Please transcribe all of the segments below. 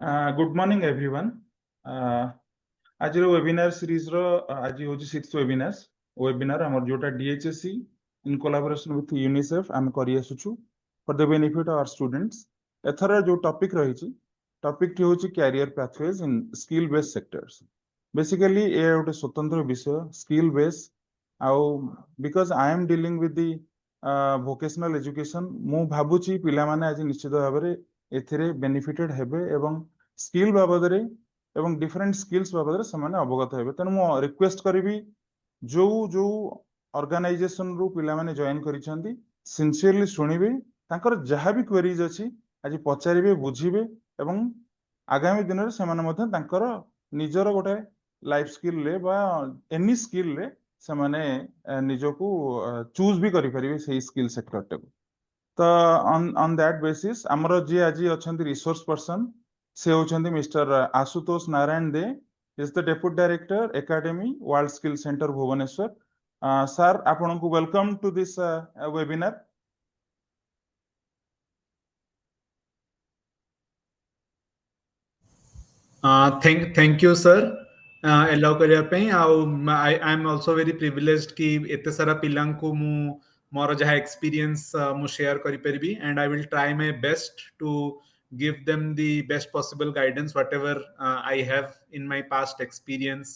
Good morning everyone. आज webinar series रो आज होची 6th वेबिनार हमर जोटा DHSC in collaboration with UNICEF आम करि आसुछु for the benefit of our students. एथर जो टॉपिक रही टॉपिक टी होची career pathways in skill based sectors. Basically ए गोटे स्वतंत्र विषय स्किल बेस आउ because I am dealing with the vocational education मु भाबुची पिला माने आज निश्चित भाव में एथिरे बेनिफिटेड हेबे एवं स्किल बाबद एवं डिफरेंट स्किल्स बाबद से अवगत हेबे। तेणु मु रिक्वेस्ट करी जो जो ऑर्गेनाइजेशन रु पिला माने जॉइन करिसेंती सिंसियरली सुनिबे तांकर जहाँ भी क्वेरीज अछि आज पचारिबे बुझिबे एवं आगामी दिन में से माने तांकर निजर गोटे लाइफ स्किल रे बा एनी स्किल रे से माने निजको चूज भी करि परिबे सेही स्किल सेक्टर टाको। तो ऑन दैट बेसिस हमरो जी आज अछंती रिसोर्स पर्सन से होछंती Mr Ashutosh Narayan they is the deputy director academy world skill centre Bhubaneswar. Sir आपन को welcome to this webinar. Thank you sir allow करिया पे। I am also very privileged कि एते सारा पिलां को मु मोर जहा एक्सपीरियंस मु शेयर करि परबी and I will try my best to give them the best possible guidance whatever I have in my past experience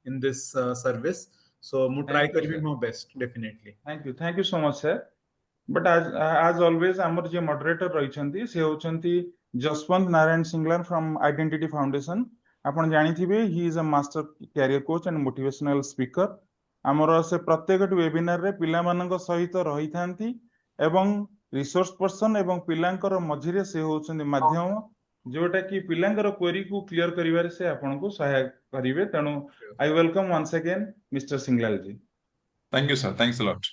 in this service. So mu try karibi my best definitely. Thank you so much sir. But as always amar je moderator रहिछंती से होछंती Jaswant Narayan Singhal from Identity Foundation। आपण जानिथिबे he is a master career coach and motivational speaker. आमर से प्रत्येक webinar रे पिला मानक सहित रही थांती एवं रिसोर्स पर्सन एवं पिलांकर मझिरे से होछंती माध्यम जोटा कि पिलांकर क्वेरी को क्लियर करिवारे से आपण को सहायक करिवे। तेनु I welcome once again Mr Singhal ji. Thank you sir, thanks a lot.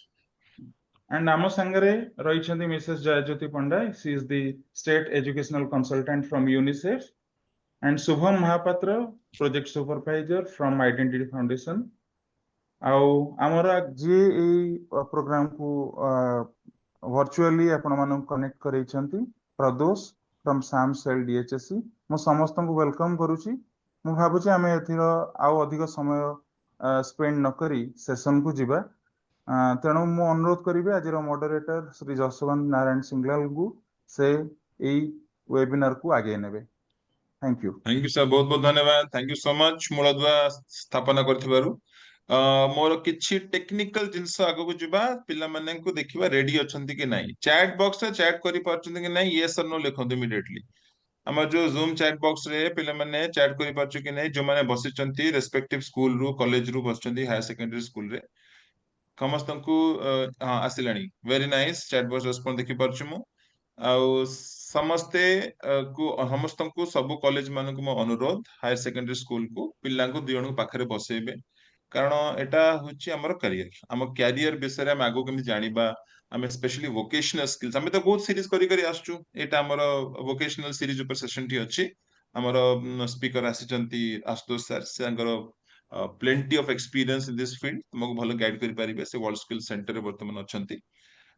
And आम संगरे रही Mrs Jayajyoti Panda, she is the state educational consultant from UNICEF and Shubham Mahapatra project supervisor from identity foundation. आमर जी प्रोग्राम को वर्चुअली आपण मानन कनेक्ट करैछंती Pradosh from SAMS cell DHSC. मु समस्त को वेलकम करूची। मु भाबुची आमे एथिरो आउ अधिक समय स्पेंड न करी सेशन को जिबा। तेणु मु अनुरोध करी आज मॉडरेटर श्री जसवंत नारायण सिंगलाल को से यही वेबिनार को आगे नेबे। थैंक यू सर, बहुत बहुत धन्यवाद। थैंक यू सो मच मूलदुआ स्थापना करथिबारु। मोर किछि टेक्निकल जिंस आगो को जिबा पिला माने को देखिबा रेडी अछंती कि नाही। चैट बॉक्स रे चैट करि पारछंती कि नाही यस और नो लिखंतु इमीडिएटली। हमर जो जूम चैट बॉक्स रे पिला माने चैट करि पारछु कि नाही जो माने बसिचंती रेस्पेक्टिव स्कूल रु कॉलेज रु बसचंती हायर सेकेंडरी स्कूल रे समस्तंकु हां आसिलानी। Very nice chat box respond देखि पारछु मु। आउ समस्ते को समस्तंकु सब कॉलेज मानकु मो अनुरोध हायर सेकेंडरी स्कूल को पिल्ला को दियण पाखरे बसेबे कारण एटा होची हमर कैरियर विषय हम आगो केमि जानिबा। हम स्पेशली वोकेशनल स्किल्स हम तो बहुत सीरीज करी करी आसचु। एटा हमर वोकेशनल सीरीज ऊपर सेशन टी अछि। हमर स्पीकर आसीचंती आशुतोष सर से plenty of experience in this field तुमको भलो गाइड करि परिबे। से वर्ल्ड स्किल सेंटर रे वर्तमान अछंती।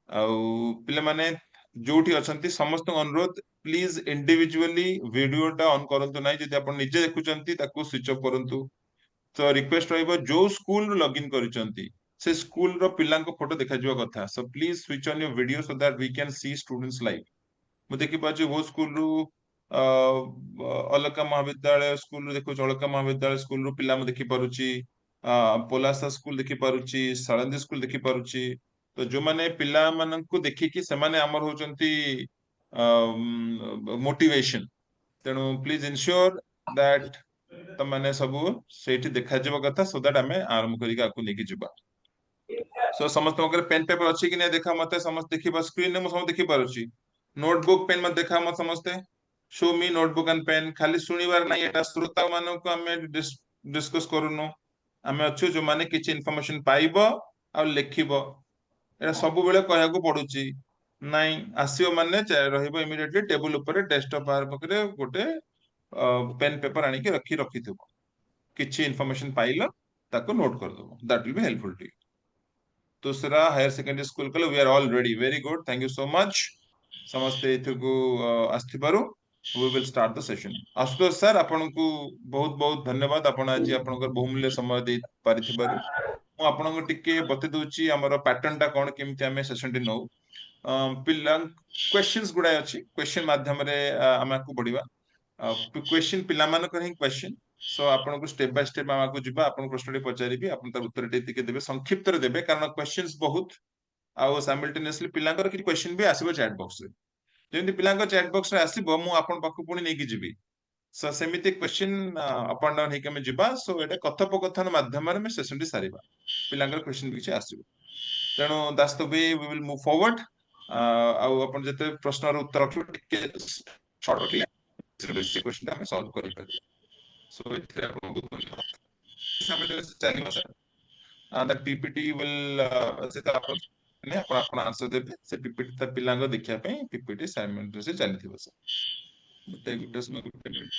आउ पिले माने जोठी अछंती समस्त अनुरोध प्लीज इंडिविजुअली वीडियो टा ऑन करंतु नाही। जदि आपण निजे देखुचंती ताको स्विच ऑफ करंतु। तो रिक्वेस्ट रहइबो जो स्कूल रो लॉगिन करिसंती से स्कूल रो पिल्ला को फोटो देखा जिवा कथा। So please switch on your video so that we can see students live. मु देखि पाछु वो स्कूल रो अलका महाविद्यालय स्कूल रो देखो अलका महाविद्यालय स्कूल रो पिल्ला मु देखि पारुची। पोलासा स्कूल देखि पारुची, साळंदी स्कूल देखि पारुची। तो जो माने पिल्ला मानन को देखि कि से माने हमर होचंती मोटिवेशन। तेणु प्लीज इंश्योर दैट तमाने सबु सेठी देखा जिवो कथा सो दैट हमें आरंभ करिक आकु नेकी जिबा। सो समस्त मकर पेन पेपर अछि कि नै देखा मते समस्त देखिबा स्क्रीन ने मु समस्त देखि पारुची। नोटबुक पेन मत देखा मत समस्ते show me notebook and pen खाली सुनिबार नै। एटा श्रोता मानन को हमें डिस्कस करूनु। हमें अच्छु जो माने किछि इन्फॉर्मेशन पाइबो आ लेखिबो एटा सब बेले कहया को पडुची नै। आसीओ माने रहिबो इमीडिएटली टेबल ऊपर डेस्कटॉप बाहर पकरे गोटे पेन पेपर आनी के रखी थबो। किछि इन्फॉर्मेशन पाइलो ताको नोट कर दो। That will be helpful to you. दूसरा हायर सेकेंडरी स्कूल कल we are all ready. Very good, thank you so much समस्त इथु को आस्थिबारु। we will start the session. Ashutosh sir आपनको बहुत बहुत धन्यवाद आपण आज आपनकर बहुमूल्य समय दे पारिथिबारु मु आपनको टिके बते दोची हमर पैटर्न टा कोन केमति हमें सेशन टी नो पिला क्वेश्चंस गुडा अछि क्वेश्चन माध्यम रे हमकु बढ़िबा क्वेश्चन पिला मान कर क्वेश्चन सो आपनको स्टेप बाय स्टेप हमकु जिबा आपन प्रश्न पचारिबी आपन तार उत्तर टिके देबे संक्षिप्त रे देबे कारण क्वेश्चंस बहुत आउ साइमल्टेनियसली पिलांकर कि क्वेश्चन भी आसीबो चैट बॉक्स रे जेमति पिलांकर चैट बॉक्स रे आसीबो मु आपन पाखु पुनी नै कि जिबी सो सेमिति क्वेश्चन अप एंड डाउन हेके में जिबा सो एटा कथोपकथन माध्यम रे में सेशन टी सारिबा पिलांकर क्वेश्चन भी आसीबो तेणु that's the way we will move forward आउ अपन जते प्रश्न रो उत्तर रखिबो टिके शॉर्ट रखले से क्वेश्चन हम सॉल्व करि पाबो सो इतरे आपन बहुत धन्यवाद सामने चलिबा सर द पीपीटी विल से अपन ने अपन आंसर देबे से पीपीटी त पिलांग देखिया पे पीपीटी असाइनमेंट से चलिथिबो सर मते गुटेस में गुटे मिनिट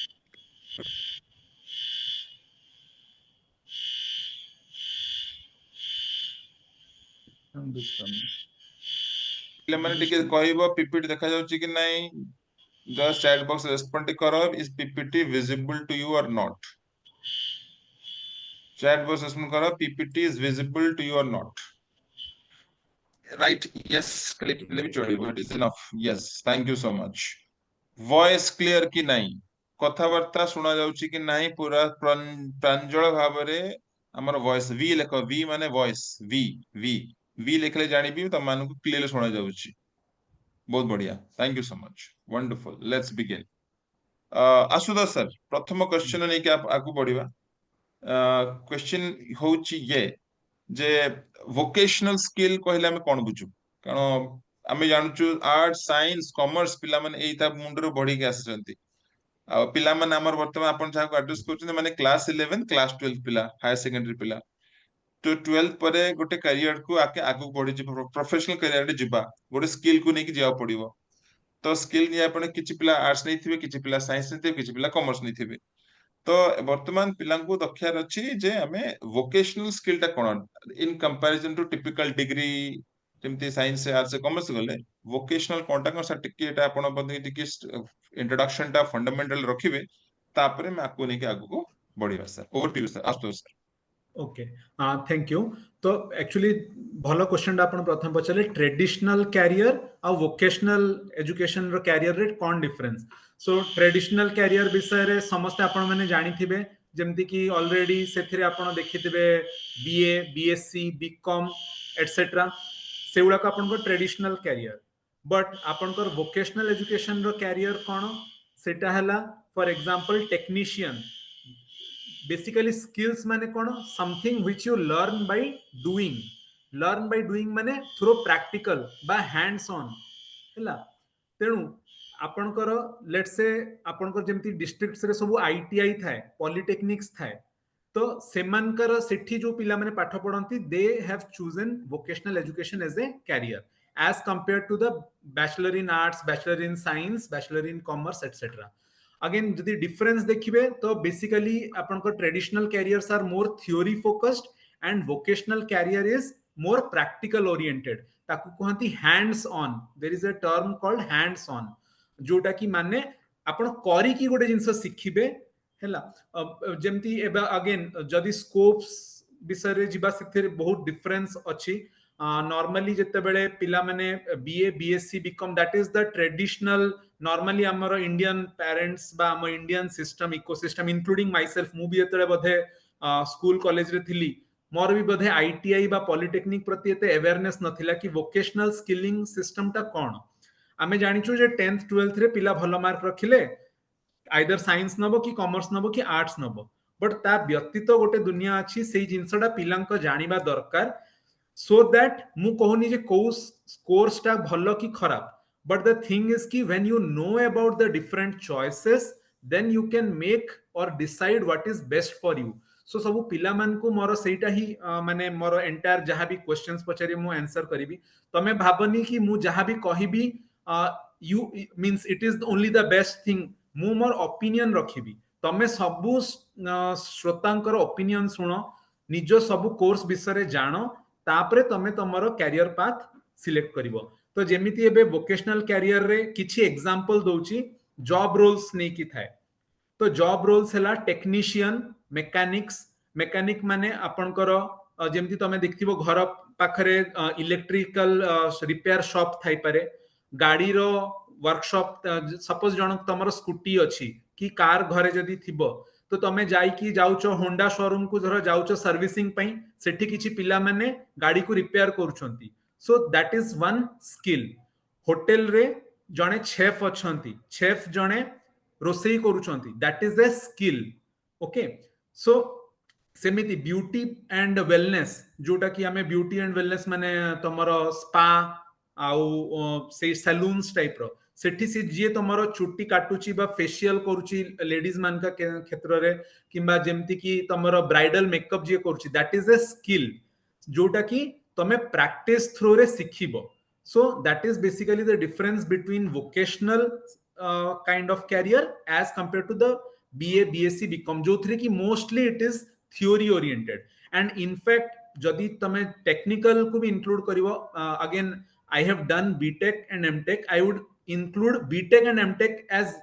ले माने टिके कहइबो पीपीटी देखा जाउची कि नै जस्ट चैट बॉक्स रेस्पोंड करो is PPT visible to you और नॉट चैट बॉक्स रेस्पोंड करो PPT is visible to you और not right yes click let me show you it is enough yes thank you so much voice clear ki nahi कथावार्ता सुना जाउची कि नाही पूरा प्रांजल भाव रे हमर वॉइस वी लेखो वी माने वॉइस वी वी वी लिखले जानि भी त मानु को क्लियर सुना जाउची बहुत बढ़िया thank you so much wonderful let's begin Ashutosh sir प्रथम क्वेश्चन नै कि आप आगु बढ़िबा क्वेश्चन होउची ये जे वोकेशनल स्किल कहले हमें कोन बुझू कारण हमें जानचु आर्ट साइंस कॉमर्स पिला माने एता मुंडरो बढ़ी के आसचंती आ पिला माने हमर वर्तमान अपन जा को एड्रेस करचुने माने क्लास 11 क्लास 12 पिला हायर सेकेंडरी पिला तो 12 परे गोटे करियर को आके आगु बढ़ी जे प्रोफेशनल करियर रे जिबा गोटे स्किल को नेकी जिया पड़िबो तो स्किल नि अपन किछि पिला आर्ट्स नै थिबे किछि पिला साइंस नै थिबे किछि पिला कॉमर्स नै थिबे तो वर्तमान पिलांकु दक्षार अछि जे हमें वोकेशनल स्किल टा कोन in comparison to typical degree जेमति साइंस से आर्ट्स से कॉमर्स गले वोकेशनल कोनटा सर टिके एटा आपण बंदी टिके इंट्रोडक्शन टा फंडामेंटल रखिबे तापरे मैं आपको नेके आगु को बढ़िबा sir over to you sir Ashutosh sir okay thank you तो एक्चुअली भलो क्वेश्चन आपण प्रथम पचले ट्रेडिशनल कैरियर आ वोकेशनल एजुकेशन रो कैरियर रे कोन डिफरेंस सो ट्रेडिशनल कैरियर विषय रे समस्त आपण माने जानि थिबे जेमति कि ऑलरेडी सेथिरे आपण देखिथिबे बीए बीएससी बीकॉम एटसेट्रा सेउला का आपण को ट्रेडिशनल कैरियर बट आपण को वोकेशनल एजुकेशन रो कैरियर कोन सेटा हला for example technician basically skills माने कोन something which you learn by doing माने थ्रू प्रैक्टिकल बा हैंड्स ऑन हला तेनु आपनकर लेट्स से आपनकर जेमति डिस्ट्रिक्ट्स रे सब आईटीआई थाए पॉलिटेक्निक्स थाए तो सेमानकर सेठी जो पिला माने पाठ पढंती they have chosen vocational education as a career as compared to the bachelor in arts bachelor in science bachelor in commerce etcetera again जदि डिफरेंस देखिबे तो बेसिकली आपनकर traditional careers are more theory focused and vocational career is more practical oriented ताकू कहंती hands on there is a term called hands on जोटा की माने आपण करी की गोटे जिंस सिखिबे हैला जेमती एबा अगेन जदि स्कोप्स विषय रे जिबा सिथेर बहुत डिफरेंस अछि नॉर्मली जते बेले पिला माने BA BSc BCom that is the traditional normally हमर इंडियन पेरेंट्स बा हम Indian system ecosystem including myself मु भी एतले बधे स्कूल कॉलेज रे थिली मोर भी बधे आईटीआई बा पॉलिटेक्निक प्रति एते अवेयरनेस नथिला कि वोकेशनल स्किलिंग सिस्टम टा कोन आमे जानिचु जे 10th 12th रे पिला भलो मार्क रखिले आइदर साइंस नबो कि कॉमर्स नबो कि आर्ट्स नबो बट ता व्यतीत गोटे दुनिया अछि सेही जिंसडा पिलांक जानिबा दरकार सो दैट मु कहूनी जे कोर्स टा भलो कि खराब but the thing is ki when you know about the different choices then you can make or decide what is best for you so सब पिला मान को मोर सेटा ही माने मोर एंटायर जहां भी क्वेश्चंस पचारि मु आंसर करिवि तमे भाबनी कि मु जहां भी कहिबी you means it is only the best thing मु मोर ओपिनियन रखिबि तमे सब श्रोतांकर ओपिनियन सुनो निजो सब कोर्स विषय जानो तापरे तमे तमरो कैरियर पाथ सिलेक्ट करिवो तो जेमिति एबे वोकेशनल कैरियर रे किछि एग्जांपल दोउची जॉब रोल्स नहीं की थाए तो जॉब रोल्स है टेक्नीशियन मेकानिक माने आपणकर जेमती तमे देखथिबो घर पाखरे इलेक्ट्रिकल रिपेयर शॉप थाई पारे गाड़ी रो वर्कशॉप सपोज जन तमरो स्कूटी अछि कि कार घरे जदी थिबो तो तमे जाईकी जाउचो होंडा शोरूम को धर जाउचो सर्विसिंग पई सेठी किछि पिला माने गाड़ी को रिपेयर करूछंती so that is one skill hotel रे जणे शेफ अछंती शेफ जणे रोसई करूछंती that is a skill okay so सेमिति ब्यूटी एंड वेलनेस जोटा कि आमे ब्यूटी एंड वेलनेस माने तमरो स्पा आउ से सैलून्स टाइप रो सेठी से जे तमरो चुट्टी काटुची बा फेशियल करूची लेडीज मान का क्षेत्र रे किंबा जेमति कि तमरो ब्राइडल मेकअप जे करूची दैट इज ए स्किल जोटा कि तमे प्रैक्टिस थ्रू रे सिखिबो so that is basically the difference between vocational kind of career as compared to the BA BSc BCom जो थ्री की mostly it is theory oriented and in fact जदि तमे technical को भी include करिवो again I have done BTech and MTech I would include BTech and MTech as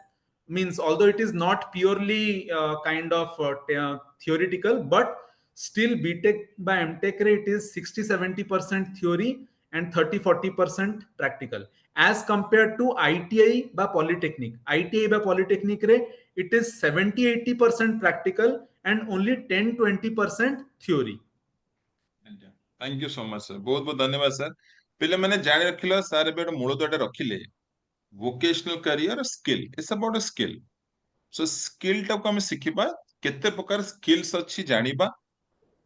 means although it is not purely kind of theoretical but still BTech by MTech rate is 60-70% theory and 30-40% practical as compared to ITI by polytechnic by polytechnic रे it is 70-80% practical and only 10-20% theory thank you so much sir बहुत बहुत धन्यवाद sir पिले मैंने जाने रखिला sir एबे मूलदुआटा रखिले vocational career skill it's about a skill so skill टाको आमे सिखिबा केते प्रकार स्किल्स अछि जानिबा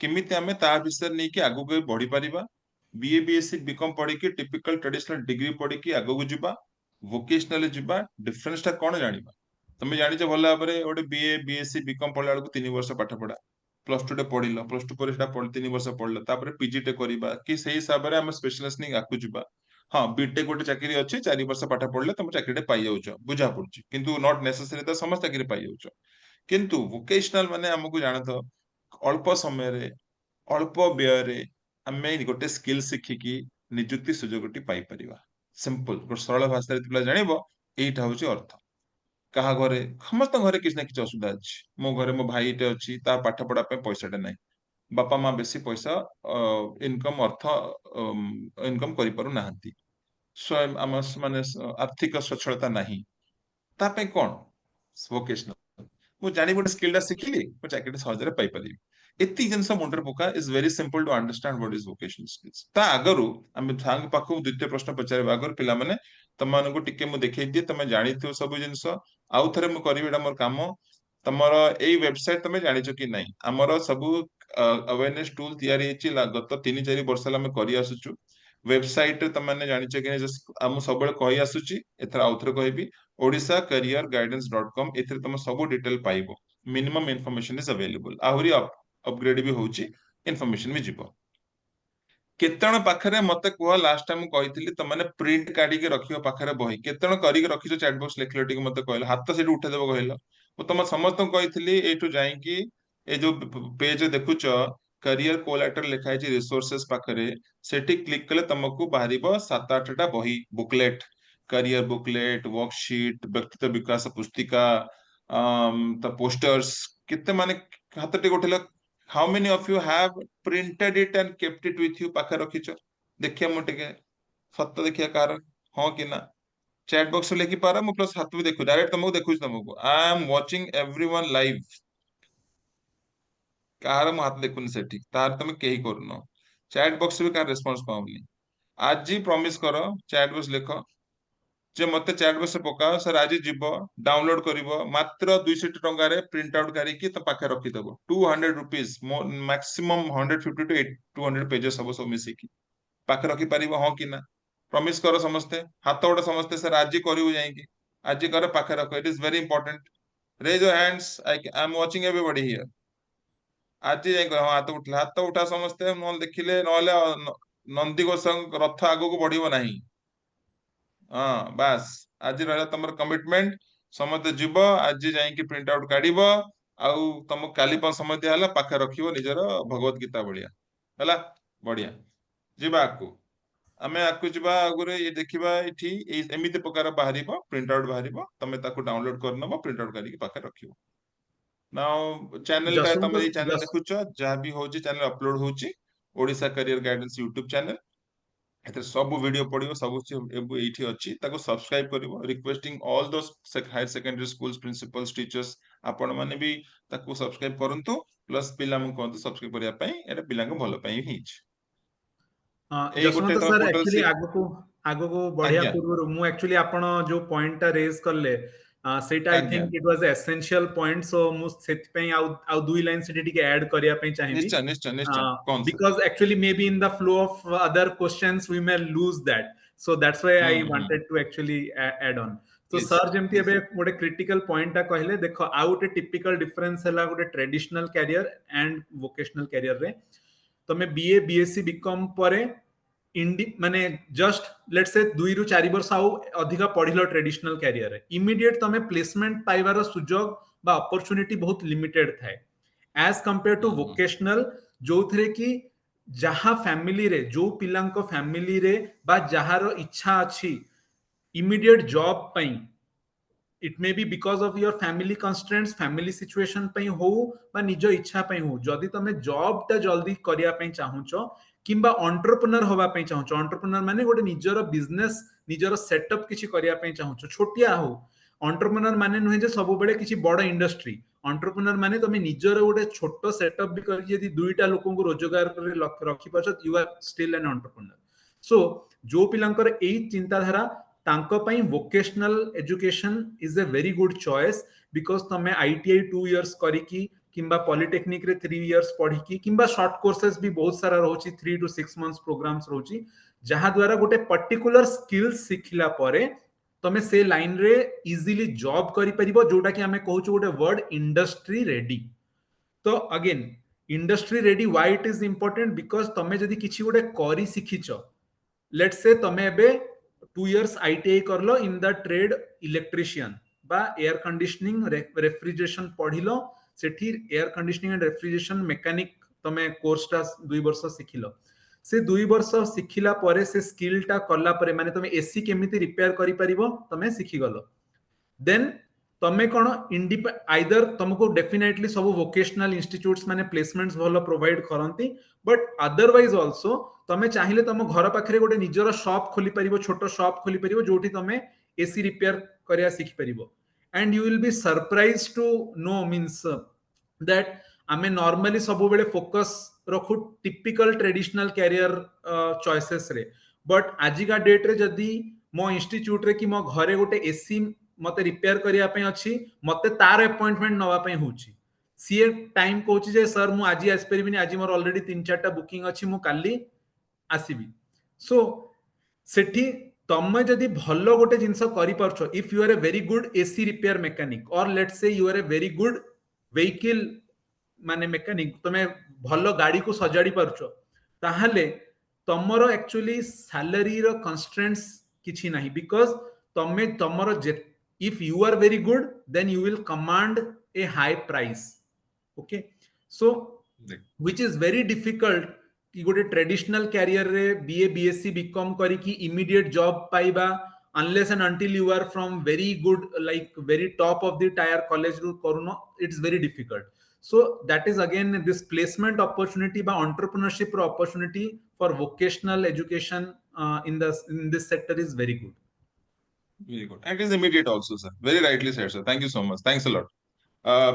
केमिति आमे ता विषय नै कि आगु को बढ़ी परिबा बीए बीएससी बीकॉम पढ़ी कि टिपिकल ट्रेडिशनल डिग्री पढ़ी कि आगु को जिबा वोकेशनल जिबा डिफरेंस ता कोन जानिबा तमे जानि छ भला भाबरे ओटे बीए बीएससी बीकॉम पढ़ला बेलको 3 वर्ष पाठ पढ़ा प्लस 2 टे पढ़िलो प्लस 2 पर सेटा 3 वर्ष पढ़लो तापर पीजी टे करिबा कि सेही हिसाब रे हम स्पेशलाइज नै आकु जिबा हाँ बीटेक गोटे चाकरी अच्छी 4 वर्ष पाठ पढ़ले तुम चाकरी पाई जाउछ बुझा पड़ुची किंतु नॉट नेसेसरी तो समस्त चाकरी पाई जाउछ किंतु वोकेशनल माने हमकु जानत अल्प समय रे अल्प व्यय रे हमें गोटे स्किल शिखिकी निजुक्ति सुजोगटी पाई परिबा सिंपल गोटे सरल भाषा रे तुला जानिबो एटा होची अर्थ कहा घरे समस्त घरे किछ ना किछ असुविधा अछि मो घरे मो भाईटे अछि ता पाठ पढ़ा पे पैसाटे नै बापा माँ बेसी पैसा इनकम अर्थ इनकम करि पारु नाहंती स्वयं आम माने आर्थिक सच्छलता नाही ता पे कोन वोकेशनल मु जानि गोटे स्किलटा सिखिली मु चाकरी सहजरे पाई परिबी एति जिनस मुंडर पका is very simple to understand what is vocational skills ता अगरु हम थांग पाखु द्वितीय प्रश्न पचारे अगर पिला माने तमान को टिके मु देखै दिए तमे जानि थियो सब जिनस आउ थरे मु करबी एटा मोर काम तमर एई वेबसाइट तमे जानि छ कि नै हमर सब अवेयरनेस टूल तयारी हेची गत 3-4 वर्ष हम करि आसुचु वेबसाइट रे तमने जानि छ कि हम सबले कहि आसुची एथरा आउथरे कहबी odishacareerguidance.com एथरे तम सब डिटेल पाइबो मिनिमम इन्फॉर्मेशन इज अवेलेबल आहुरी अपग्रेड भी होची इन्फॉर्मेशन भी जिवो केतण पाखरे मते कुह लास्ट टाइम कहितली तमने प्रिंट काडी के रखियो पाखरे बही केतण करी के रखियो चैट बॉक्स लिखलो टिक मते कहलो हाथ सेठी उठे देबो कहलो मु तम समस्त कहितली एटू जाई कि ए जो पेज देखुच करियर कोलैटरल लिखा है रिसोर्सेस पाखरे सेठी क्लिक कले तुमको बाहरिबो 7-8टा बही बुकलेट करियर बुकलेट वर्कशीट व्यक्तित्व विकास पुस्तिका the posters कितने माने हाथ टे उठेला how many of you have printed it and kept it with you पाखे रखिछ देखिए मु टिके सत्य देखिए कार हां कि ना चैट बॉक्स लेखि पारा मु प्लस हाथ भी देखु डायरेक्ट तुमको देखुछ तुमको आई am watching everyone live car मु हाथ देखुनी सेठी तार तुम केही करनो चैट बॉक्स भी कार रिस्पांस पाउनी आज ही प्रॉमिस करो चैट बॉक्स लिखो जे मते चैट बॉक्स पकाओ सर आज जीव डाउनलोड करिवो मात्र 200 टंका रे प्रिंट आउट करिकी तो पाखे रखि देबो 200 रुपीस मैक्सिमम 150 to 200 पेजेस सब सब मिसिकी पाखे रखि परिबो हां कि ना प्रॉमिस करो समस्ते हाथ उडा समस्ते सर आज करिवो जाईकी आज कर पाखे रखो it is very important raise your hands I am watching everybody here आज जाई कर हाथ उठला हाथ उठा समस्ते न देखिले नले नंदी घोष रथ आगो को बढ़िबो नाही हाँ बास आज रहा तुम कमिटमेंट समस्त जीव आज जाइए प्रिंट आउट काढ़ आउ तुम काली समय दिया पाखे रखियो निजर भगवत गीता बढ़िया है बढ़िया जीवा को आमे आकु जिबा आगुरे ये देखिबा एठी एमिते प्रकार बाहरिबो प्रिंट आउट बाहरिबो तमे ताकु डाउनलोड करनबो प्रिंट आउट करिक पाखे रखिबो नाउ चैनल टा जसवंत तमे चैनल जस देखुछ जहाँ भी होची चैनल अपलोड होची Odisha career guidance YouTube channel एते सब वीडियो पड़िबो सब एठी अछि ताको सब्सक्राइब करिवो requesting all those higher secondary schools principals teachers आपण माने भी ताको सब्सक्राइब करंतु प्लस पिला मन को सब्सक्राइब करिया पई एटा पिला को भलो पई हिच एई गोटे जसवंत तो सर पोर्टल एक्चुअली से आगको आगको बढ़िया आज्ञा पूर्व मु एक्चुअली आपण जो पॉइंट टा रेज करले सेटा आई आज्ञा think it was essential point so मु सेट पे आउ दुई लाइन से टिके ऐड करिया पे चाहिबी निश्चय निश्चय निश्चय कौन sir because actually maybe in the flow of other questions we may lose that so that's why I wanted to actually add on तो प्लीज सर जेमती प्लीज एबे गोटे क्रिटिकल पॉइंट टा कहले देखो आउ गोटे टिपिकल डिफरेंस हैला गोटे traditional career and vocational career रे तमे बीए बीएससी बीकॉम परे इंडी माने जस्ट लेट्स से 2 रु 4 वर्ष आउ अधिक पढिलो ट्रेडिशनल कैरियर रे इमीडिएट तमे प्लेसमेंट पाइबार सुजोग बा अपॉर्चुनिटी बहुत लिमिटेड थाए एज कंपेयर टू वोकेशनल जो थरे कि जहा फैमिली रे जो पिलांको फैमिली रे बा जहार इच्छा अछि इमीडिएट जॉब पई it may be because of your family constraints family situation पई हो बा निजो इच्छा पई हो जदी तमे जॉब ता जल्दी करिया पई चाहुचो किंबा एंटरप्रेन्योर होबा पई चाहुचो एंटरप्रेन्योर माने गोटे निजरो बिजनेस निजरो सेटअप किछि करिया पई चाहुचो छोटिया हो एंटरप्रेन्योर माने नुहे जे सब बेले किछि बड़ इंडस्ट्री एंटरप्रेन्योर माने तमे निजरो गोटे छोटो सेटअप भी करि यदि दुईटा लोकन को रोजगार करे रखि पाछो you are still an entrepreneur so जो पिलांकर एई चिंताधारा तांको पई vocational education is a very good choice because तमे आईटीआई 2 इयर्स करिकी किंबा पॉलिटेक्निक रे 3 इयर्स पढ़िकी किंबा शॉर्ट कोर्सेस भी बहुत सारा रहउची 3 to 6 मंथ्स प्रोग्राम्स रहउची जहा द्वारा गोटे पर्टिकुलर स्किल्स सिखिला परे तमे से लाइन रे इजीली जॉब करि परिबो जोटा कि हमें कहउछु गोटे वर्ड इंडस्ट्री रेडी तो again industry ready why it is important because तमे जदी किछि गोटे करी सिखिचो लेट्स से तमे एबे 2 years ITI करलो इन द ट्रेड इलेक्ट्रिशियन बा एयर कंडीशनिंग रेफ्रिजरेशन पढ़िलो सेठी air conditioning and refrigeration mechanic तमे कोर्स टा 2 वर्ष सिखिलो से 2 वर्ष सिखिला परे से स्किल टा करला परे माने तमे एसी केमिति रिपेयर करि परिबो तमे सिखि गलो देन तमे कोन आइदर तुमको डेफिनेटली सब वोकेशनल इंस्टीट्यूट्स माने प्लेसमेंट्स भलो प्रोवाइड करंती बट अदरवाइज आल्सो तमे चाहिले तम घर पाखरे गोटे निजर शॉप खोली परिबो छोटो शॉप खोली परिबो जोठी तमे एसी रिपेयर करिया सिखि परिबो and you will be surprise to know means that आमे नॉर्मली सब बेले फोकस रखु टिपिकल ट्रेडिशनल कैरियर चॉइसेस रे बट आजिका डेट रे जदी मो इंस्टीट्यूट रे कि मो घरे गोटे एसी मते रिपेयर करिया पे अछि मते तार अपॉइंटमेंट नवा पे होछि सीए टाइम कहउछि जे सर मु आजि आस परिबिनी आजि मोर ऑलरेडी 3-4टा बुकिंग अछि मु काली आसीबी सो सेठी तमे जदी भलो गोटे जिंस करि परछो if you are a very good AC repair mechanic और let's say you are a very good vehicle माने मैकेनिक तमे भलो गाड़ी को सजाडी परछो ताहाले तमरो एक्चुअली सैलरी रो कंस्ट्रेंट्स किछि नाही बिकॉज़ तमे तमरो if you are very good then you will command a high price okay so which is very difficult कि गोटे ट्रेडिशनल कैरियर रे बीए बीएससी बीकॉम करी कि इमीडिएट जॉब पाइबा unless and until you are from very good like very top of the tier college ru करूनो it's very difficult so that is again this placement opportunity by entrepreneurship opportunity for vocational education in this sector is very good. Very good. And it is immediate also, sir. Very rightly said, sir. Thank you so much. Thanks a lot.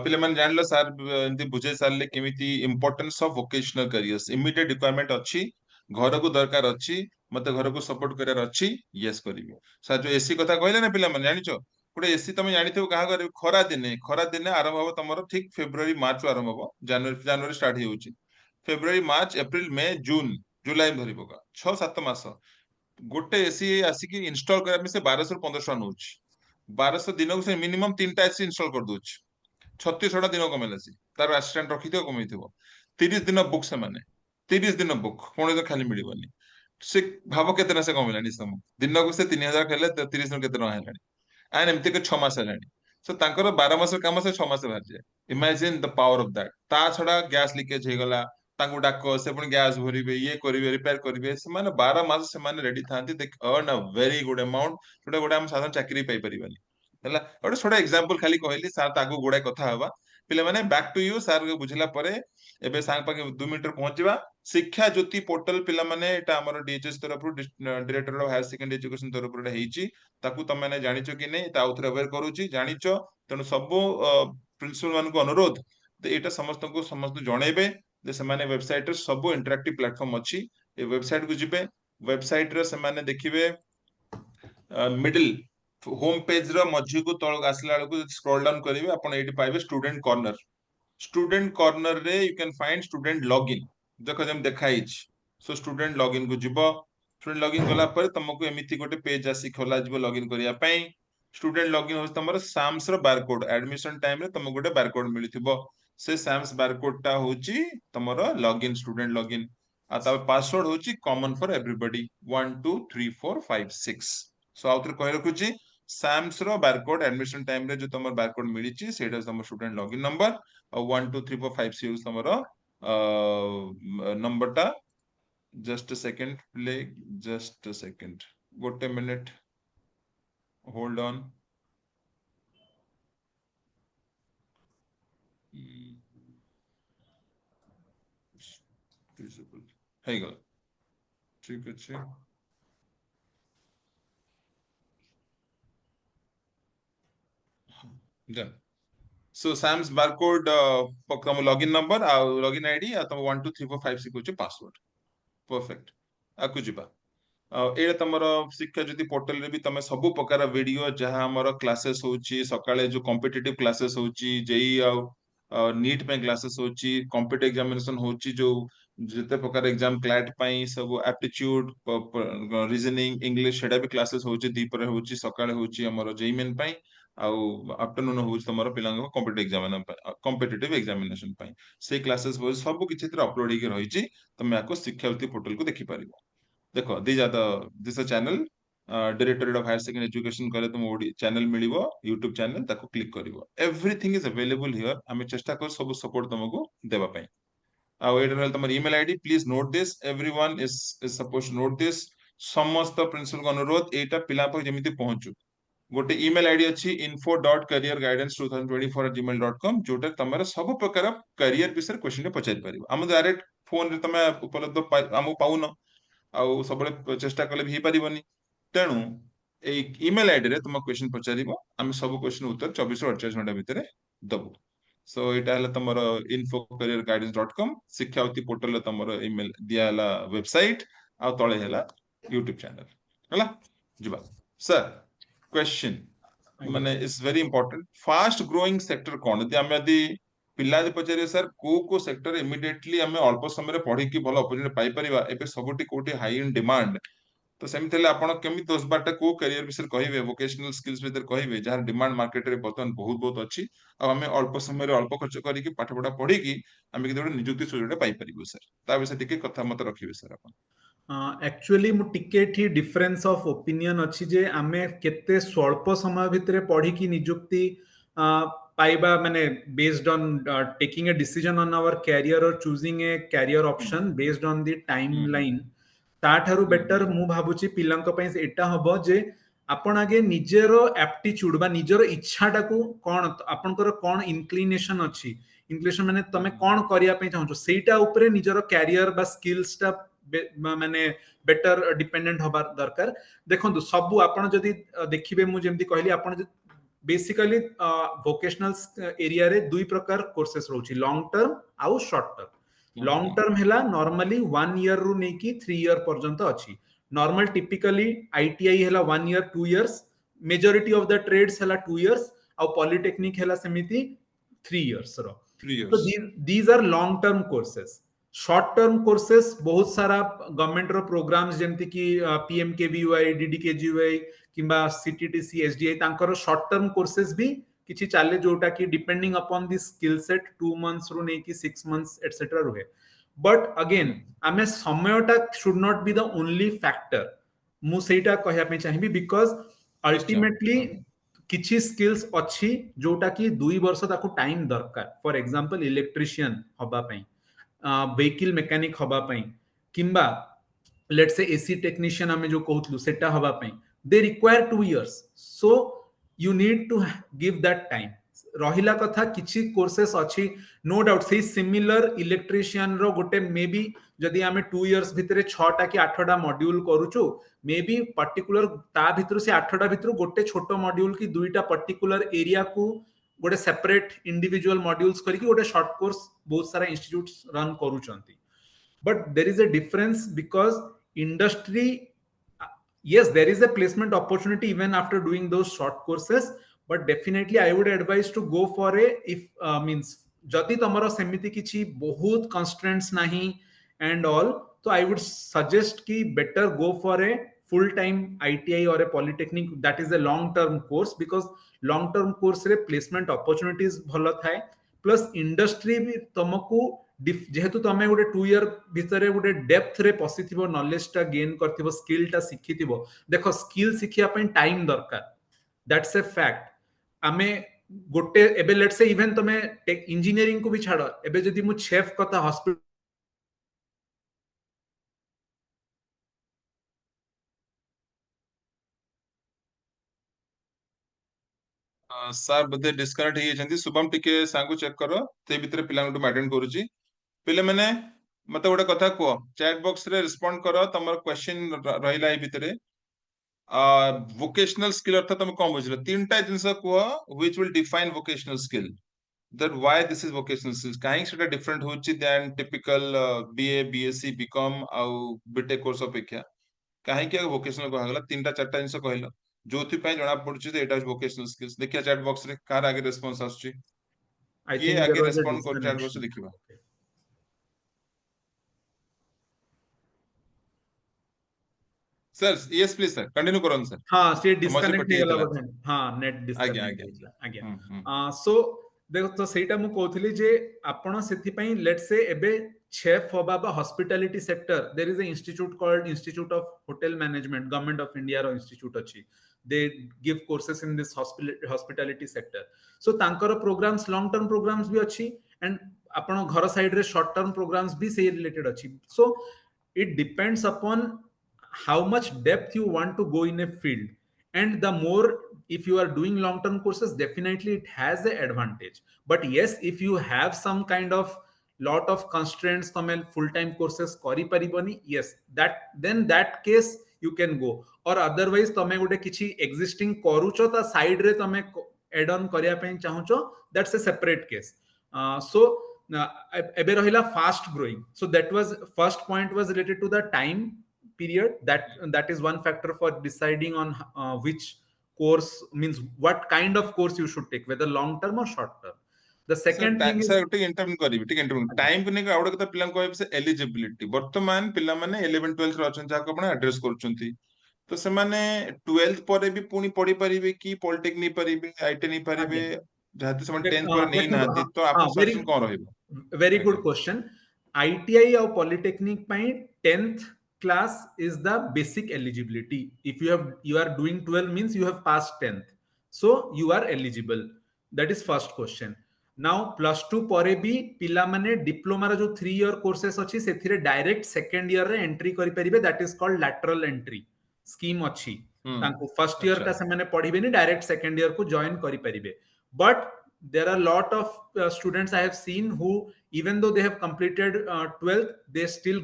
पिले मन जानलो sir एंती बुझे सारले केमिति importance of vocational careers immediate requirement अछि घर को दरकार अछि मते घर को सपोर्ट करियर अछि यस करिवो सर जो एसी कथा कहले ना पिला मन जानिचो गोटे एसी तमे जानिथिबो कहा करे खरा दिने आरंभ हो तमरो ठीक फेब्रुआरी मार्च आरंभ हो जनवरी स्टार्ट हि होछि फेब्रुआरी मार्च अप्रैल मई जून जुलाई धरि पका 6-7 मास गोटे एसी आसिकी इंस्टॉल करबे से 1200 1500 नउछि 1200 दिन को से मिनिमम 3टा एसी इंस्टॉल कर दोछि 36 दिन कमेला सी तार असिस्टेंट रखि दियो कमेथिबो 30 दिन बुक से माने 30 दिन बुक कोन तो खाली मिलिबनी से भाबो केतना से कमेलानी सम दिन को से 3000 खेले 30 दिन केतना हेलानी एंड एमती के 6 मास हेलानी सो तांकर 12 मास काम से 6 मास भार जाय imagine the power of that ता छडा गैस लीकेज हे गला तांकु डाको से पुणी गैस भरिबे ये करिवे रिपेयर करिवे से माने 12 मास से माने रेडी थांती they earn a very good amount जोटा गोटे हम साधारण चाकरी पाई परिबानी हला गोटे छोटा एग्जांपल खाली कहली सार तागु गोडा कथा हवा पिले माने बैक टू यू सार के बुझला परे एबे सांग पाके 2 मिनिट पहुंचीबा शिक्षा ज्योति पोर्टल पिला माने एटा हमर डीएचएस तरफ director of higher secondary education तरफ रे हेची ताकू तम माने जानिचो कि नै ता उथरे अवेयर करूची जानिचो तनु सब प्रिंसिपल मान को अनुरोध एटा समस्त को समस्त जणेबे जे सेमाने वेबसाइट रे सब इंटरैक्टिव प्लेटफॉर्म अछि ए वेबसाइट को जिबे वेबसाइट रे सेमाने देखिबे मिडिल होम पेज रो मझी को तळ आसला को स्क्रॉल डाउन करिवे आपण एटी पाइबे स्टूडेंट कॉर्नर रे you can find student login देखो जम देखाइछ सो स्टूडेंट लॉगिन को जिबो स्टूडेंट लॉगिन गला पर तुमको एमिति गोटे पेज आसी खोला जिबो लॉगिन करिया पई स्टूडेंट लॉगिन हो तमरो साम्स रो बारकोड एडमिशन टाइम रे तुमको गोटे बारकोड मिलिथिबो से साम्स बारकोड टा होची तमरो लॉगिन स्टूडेंट लॉगिन आ ता पासवर्ड होची common for everybody 1 2 3 4 5 6 so outer कहि रखुची साम्स रो बारकोड एडमिशन टाइम रे जो तमर बारकोड मिलिची सेटा तमर स्टूडेंट लॉगिन नंबर 1 2 3 4 5 6 तमरो नंबर टा just a second play just a second गोटे मिनिट होल्ड ऑन हे गला ठीक अछि डन सो सैम्स बारकोड तम लॉगिन नंबर आ लॉगिन आईडी आ तम 1 2 3 4 5 6 होची पासवर्ड परफेक्ट आकु जिबा एटा तमरो शिक्षा ज्योति पोर्टल रे भी तमे सब प्रकार वीडियो जहां हमर क्लासेस होची सकाळे जो कॉम्पिटिटिव क्लासेस होची जेई आ नीट पे क्लासेस होची कॉम्पिटिटिव एग्जामिनेशन होची जो जते प्रकार एग्जाम क्लैट पई सब एप्टीट्यूड रीजनिंग इंग्लिश सेटा भी क्लासेस होची दीपर होची सकाळे होची हमर जेई मेन पई आफ्टरनून होची तमरो पिलांग कॉम्पिटिटिव एग्जामिनेशन पई से क्लासेस हो सब किछि तर अपलोड ही रहिची तमे आको शिक्षा ज्योति पोर्टल को देखि परिबो देखो these are this channel directorate of higher secondary education करे तुम चैनल मिलिबो यूट्यूब चैनल ताको क्लिक करिवो एवरीथिंग इज अवेलेबल हियर हमें चेष्टा कर सब सपोर्ट तुमको देबा पई आ एटा रहल तमर email ID please note this everyone is suppose to note this समस्त प्रिंसिपल को अनुरोध एटा पिला पर जेमिति पहुंचू गोटे ईमेल आईडी अछि info.careerguidance2024@gmail.com जोटा तमरा सब प्रकार करियर विषय क्वेश्चन पचारि परिबो हम डायरेक्ट फोन रे तमे उपलब्ध हम पाउनो आउ सब चेष्टा कले भी पारिबनी तेणु ए ईमेल आईडी रे तुम क्वेश्चन पचारिबो हम सब क्वेश्चन उत्तर 24 ରୁ 48 घंटा भितर दबो सो एटा हला तमर info.careerguidance.com शिक्षा उति पोर्टल तमर ईमेल दिया हला वेबसाइट आ तळे हला यूट्यूब चैनल हला जिबा सर क्वेश्चन माने is very important fast growing sector कोन यदि हम यदि पिला पचारे सर को सेक्टर इमिडिएटली हमें अल्प समय पढ़ी की भल अपॉर्चुनिटी पाई परिबा एबे सबटी कोटी हाई इन डिमांड तो सेमि थले आपण केमि 10 बारटा को करियर विषय कहिबे वोकेशनल स्किल्स वितर कहिबे जहार डिमांड मार्केट रे बर्तन बहुत अच्छी आ हमें अल्प समय रे अल्प खर्च करी की पाठ पढ़ा पढ़ी की हमें किते नियुक्ति सुविधा पाई परिबो सर ता विषय टिके कथा मत रखिबे सर आपण एक्चुअली मु टिके थी डिफरेंस ऑफ ओपिनियन अछि जे आमे केते स्वल्प समय भितरे पढ़ी की नियुक्ति पाइबा माने based on taking a decision on our career और choosing a career option based on the timeline ताठारु बेटर मु भाबुची पिलंक पई एटा हबो जे आपण आगे निजेरो एप्टीट्यूड बा निजेरो इच्छाटा को कोन आपनकर कोन इंक्लिनेशन अछि इंक्लिनेशन माने तमे कोन करिया पई चाहछो सेटा ऊपर निजेरो कैरियर बा स्किल्स टा माने बेटर डिपेंडेंट होबार दरकार देखंतु सब आपण जदी देखिबे मु जेमति कहली आपण बेसिकली वोकेशनल एरिया रे दुई प्रकार कोर्सेस रहउची लॉन्ग टर्म आउ शॉर्ट टर्म लॉन्ग टर्म हैला नॉर्मली 1 ईयर रु नेकी 3 ईयर पर्यंत अछि नॉर्मल टिपिकली आईटीआई हैला 1 year 2 years majority of the trades हैला 2 इयर्स आउ पॉलिटेक्निक हैला सेमिति 3 इयर्स रो तो these are long term courses short term courses बहुत सारा गवर्नमेंट रो प्रोग्राम्स जेमति कि पीएमकेवीवाई डीडीकेजीवाई किंबा सीटीटीसी एसडीआई तांकर शॉर्ट टर्म कोर्सेस भी किछि चाले जोटा कि depending upon the skill set 2 months रु नै कि 6 मंथ्स एटसेट्रा रुहे बट अगेन आमे समयटा should not be the only factor मु सेटा कहया पे चाहिबी बिकॉज़ अल्टीमेटली किछि स्किल्स अछि जोटा कि 2 वर्ष ताको टाइम दरकार फॉर एग्जांपल इलेक्ट्रिशियन हबा पई vehicle mechanic हबा पई किंबा let's say AC technician आमे जो कहउतलु सेटा हबा पई they require 2 years, so you need to give that time. रहिला कथा किछि कोर्सेस अछि नो डाउट से सिमिलर इलेक्ट्रिशियन रो गोटे मे बी जदि आमे 2 इयर्स भितरे 6टा कि 8टा मॉड्यूल करूछु मे बी पर्टिकुलर ता भितर से 8टा भितर गोटे छोटो मॉड्यूल की दुईटा पर्टिकुलर एरिया को गोटे सेपरेट इंडिविजुअल मॉड्यूल्स करके गोटे शॉर्ट कोर्स बहुत सारा इंस्टीट्यूट्स रन करूचंती. But there is a difference because industry, yes, there is a placement opportunity even after doing those short courses, but definitely I would advise to go for a, if means jati tamara semiti kichi bahut constraints nahi and all, so I would suggest ki better go for a full time ITI or a polytechnic that is a long term course, because long term course रे placement opportunities भलो थाए, plus industry भी तुमको जेहेतु तमे गोटे 2 year भितर गोटे डेप्थ रे पसिथिबो, नॉलेज टा गेन करथिबो, स्किल टा सिखिथिबो. देखो स्किल सिखिया पई टाइम दरकार, दैट्स ए फैक्ट. आमे गोटे एबे लेट्स से इवन तमे इंजीनियरिंग को भी छाड़ो, एबे जदि मु शेफ कथा हॉस्पिटल सर बदे डिस्कनेक्ट हे जंती शुभम टिके सांगु चेक करो ते भितर पिला को अटेंड करूची. पिले माने मते गोटे कथा को चैट बॉक्स रे रिस्पोंड करो तमर क्वेश्चन रहिला ए भितरे. वोकेशनल स्किल अर्थ तुम कौन बुझल तीनटा जिनस कह which will define vocational skill, that why this is vocational skills काहे सेटा डिफरेंट होची then typical BA BSc BCom आउ बीटेक कोर्स अपेक्षा काहे कि वोकेशनल कहा गला तीनटा चारटा जिनस कहलो जोथि पय जणा पडुची जे एटा वोकेशनल स्किल्स. देखिया चैट बॉक्स रे कार आगे रिस्पांस आछी, I ये think there आगे was a रिस्पोंड कर चैट बॉक्स disconnection. देखिबा. Okay. Sir yes please sir continue करन सर. हाँ से मजे डिस्कनेक्ट पटी हे गला हेतला. बोधे. हाँ नेट आज्ञा डिस्कनेक्ट आज्ञा. हेतला आज्ञा. सो देखो तो सेटा मु कहथली जे आपण सेथि पई लेट्स से एबे शेफ होबा बा hospitality sector, there is a institute called institute of hotel management, government of India रो इंस्टीट्यूट अछि. They give courses in this hospitality sector. So तांकर प्रोग्राम्स लॉन्ग टर्म प्रोग्राम्स भी अछि एंड आपण घर साइड रे शॉर्ट टर्म प्रोग्राम्स भी से रिलेटेड अछि. सो it depends upon how much depth you want to go in a field, and the more, if you are doing long term courses, definitely it has an advantage. But yes, if you have some kind of lot of constraints, tame full time courses kari pariboni, yes, then that case you can go. Or otherwise tame gote kichi existing karucho ta side re tame add on kariya pai chahucho, that's a separate case. So ebe rahila fast growing, so that was first point was related to the time period. That is one factor for deciding on which course, means what kind of course you should take, whether long term or short term. The second thing is sir टिक interview करिवि टिक interview time को ने आउड कथा पिला कहबे से eligibility. वर्तमान पिला माने 11 12 रे अछन जाक आपण एड्रेस करचंती, तो से माने 12th पर भी पुनी पढ़ी परिबे कि पॉलिटेक्निक परिबे आईटी नहीं परिबे जहाते से 10th पर नहीं नाती, तो आपन suggestion cone रहइबो? very good question. ITI or polytechnic ପାଇଁ 10th class is the basic eligibility. If you are doing 12 means you have passed 10th, so you are eligible. That is first question. Now plus 2 ପରେ ବି ପିଲା ମାନେ diploma ର जो 3 year courses ଅଛି ସେଥିରେ direct second year रे entry करि परिबे. that is called lateral entry scheme अछि. तांको फर्स्ट ईयर टा से माने पढिबेनी, डायरेक्ट सेकंड ईयर को जॉइन करि परिबे. But there are a lot of students I have seen who, even though they have completed 12th, they still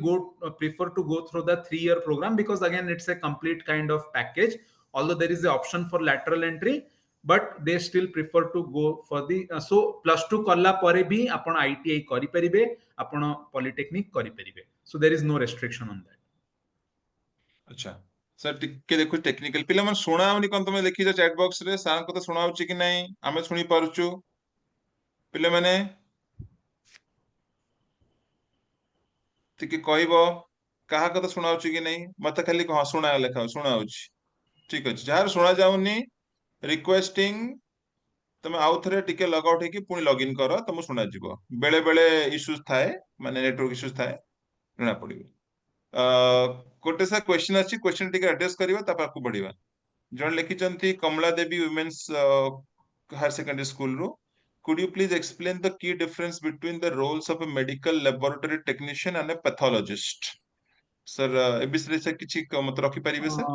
prefer to go through the 3 year program, because again it's a complete kind of package. Although there is the option for lateral entry, but they still prefer to go for the so plus 2 करला परे भी आपण ITI करि परिबे, आपण polytechnic करि परिबे. So there is no restriction on that. अच्छा सर टिके देखो टेक्निकल पिला मन सुनाउनी कोन तमे लिखि चैट बॉक्स रे सार को तो सुनाउची कि नहीं आमे सुनी पारुचु पिले माने टिके कहबो कहा कथा सुनाउची कि नहीं, मते खाली हां सुना लेखा सुनाउची. ठीक अछि, जार सुना जाउनी रिक्वेस्टिंग तमे आउ थरे टिके लॉग आउट हेकी पुनी लॉगिन करो, तमो सुना जिवो. बेले बेले इश्यूज थाए माने नेटवर्क इश्यूज थाए जणा पड़िबो. गोटे सा क्वेश्चन अछि, क्वेश्चन टिके एड्रेस करिवा ता पाकु बढ़िवा. जण लिखिचंती Kamala Devi women's higher secondary school रो could you please explain the key difference between the roles of a medical laboratory technician and a pathologist? Sir, ए विषय से किछि मत रखि परिबे sir?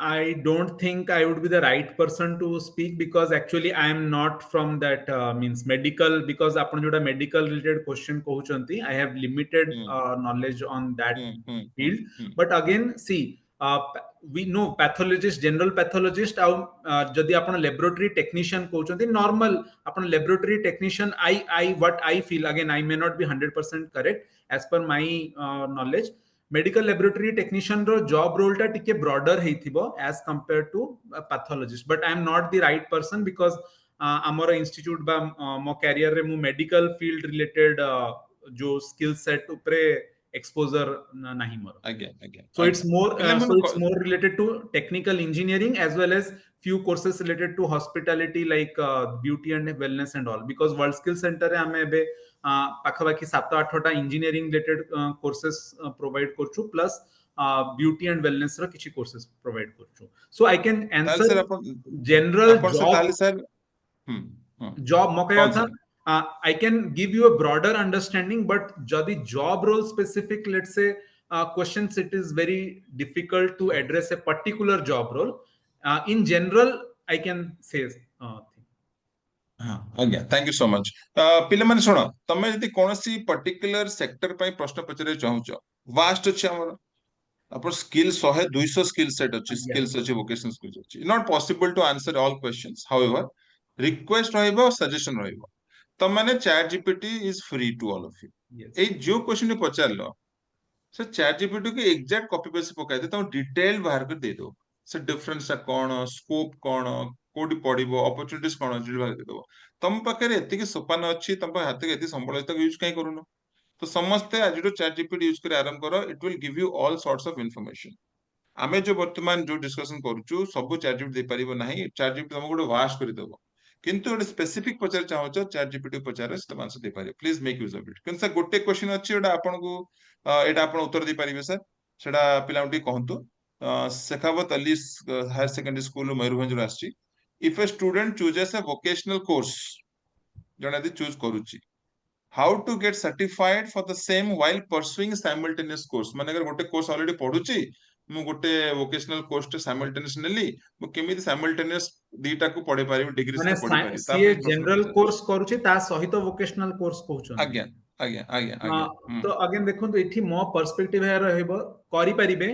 I don't think I would be the right person to speak because actually I am not from that means medical, because आपण जोटा medical related question कहउचंती, I have limited knowledge on that field. But again, see, we know pathologist, general pathologist, जदि आपण laboratory technician कहउचंती, normal आपण laboratory technician, what I feel, again I may not be 100% correct as per my knowledge. Medical laboratory technician रो job role टा टिके broader हेथिबो as compare to pathologist, but I am not the right person because हमर institute बा मो career रे मु medical field related जो स्किल सेट ऊपर एक्सपोजर नाही मोर. So it's more related to technical engineering as well as few courses related to hospitality like beauty and wellness and all, because World Skill Center रे हमें बे पाखापाखि 7-8टा engineering related courses provide करछु plus beauty and wellness रो किछि courses provide करछु. So I can answer general job मौका था. I can give you a broader understanding, but jodi job role specific, let's say questions, it is very difficult to address a particular job role. In general, I can say आज्ञा. Thank you so much. पिले माने सुनो, तमे यदि कोनोसी particular sector पई प्रश्न पचरे चाहूचो, vast अछि हमर अपन स्किल 100-200 स्किल सेट अछि, स्किल्स अछि, वोकेशनल स्किल्स अछि. Not possible to answer all questions. However request रहइबो, सजेशन रहइबो. तम माने chat GPT is free to all of you. ए जो क्वेश्चन पचारलो सर, चैट जीपीटी को एग्जैक्ट कॉपी पेस्ट पकाइ दे, तम डिटेल बाहर कर दे दो. सर डिफरेंस कोन, स्कोप कोन, कोडी पडिबो, अपॉर्चुनिटीज कोन अछि बाहर दे दो. तम पाखे एति सोपान अच्छी, तम हाथ के एति संबल तक यूज कहीं करूनो. तो समस्ते आज चैट जीपीटी यूज करे आरंभ करो. It will give you all sorts of information. आमे जो वर्तमान जो डिस्कशन करूछु सब चैट जीपीटी दे परिबो नाही. चैट जीपीटी तुमको गोटे वास्ट कर देबो, किंतु गोटे स्पेसिफिक पचार चाहूछ चैट जीपीटी पचारे से आंसर दे पारे. Please make use of it. किन सर गोटे क्वेश्चन अछि, एटा आपन को एटा आपन उत्तर दे परिबे सर? सेटा पिलाउटी कहंतु. Shekhawat Ali higher secondary school Mayurbhanj रो आछि. If a student chooses a vocational course, जने यदि चूज करूची, how to get certified for the same while pursuing simultaneous course. माने अगर गोटे कोर्स ऑलरेडी पढुची, मु गोटे वोकेशनल कोर्स टे साइमल्टेनियस नेली, मु केमिति साइमल्टेनियस दीटा को पढे पारिबो, डिग्री से पढे पारिबो. सी जनरल कोर्स करूची ता सहित वोकेशनल कोर्स कहउछन. आज्ञा. तो अगेन देखो, तो एठी मो पर्सपेक्टिव है रहइबो करि परिबे.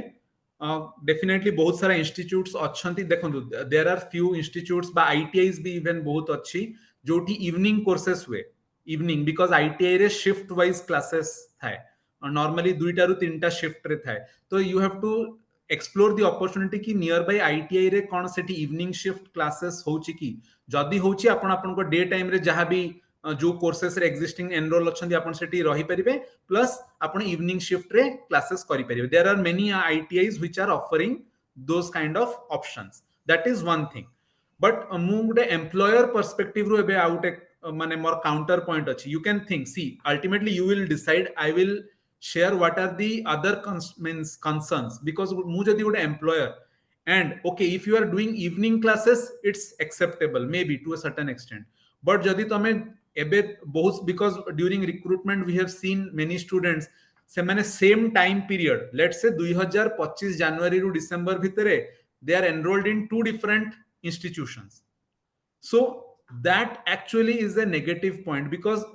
डेफिनेटली बहुत सारा इंस्टीट्यूट्स अच्छंती. देखो, देयर आर फ्यू इंस्टीट्यूट्स बा आईटीआईस भी इवन बहुत अच्छी जोठी इवनिंग कोर्सेस हुए. इवनिंग बिकॉज आईटीआई रे शिफ्ट वाइज क्लासेस थाए, नॉर्मली 2टा रु 3टा शिफ्ट रे थाए. तो you have to explore the opportunity की नियर बाय आईटीआई रे कोन सेठी इवनिंग शिफ्ट क्लासेस होची की. जदी होची आपण को डे टाइम रे जहां भी जो कोर्सेस रे एक्जिस्टिंग एनरोल अछंती आपण सेठी रही परिबे, प्लस आपण इवनिंग शिफ्ट रे क्लासेस करि परिबे. There are many ITIs which are offering those kind of options. That is one thing. But मु गुटे एम्प्लॉयर पर्सपेक्टिव रु एबे आउट माने मोर काउंटर पॉइंट अछि. You can think, see ultimately you will decide. I will share what are the other concerns, because mu jodi gote employer, and okay, if you are doing evening classes, it's acceptable maybe to a certain extent, but jodi tame ebe bahut, because during recruitment we have seen many students se mane same time period, let's say 2025 January ru December bhitare they are enrolled in 2 different institutions. So that actually is a negative point, because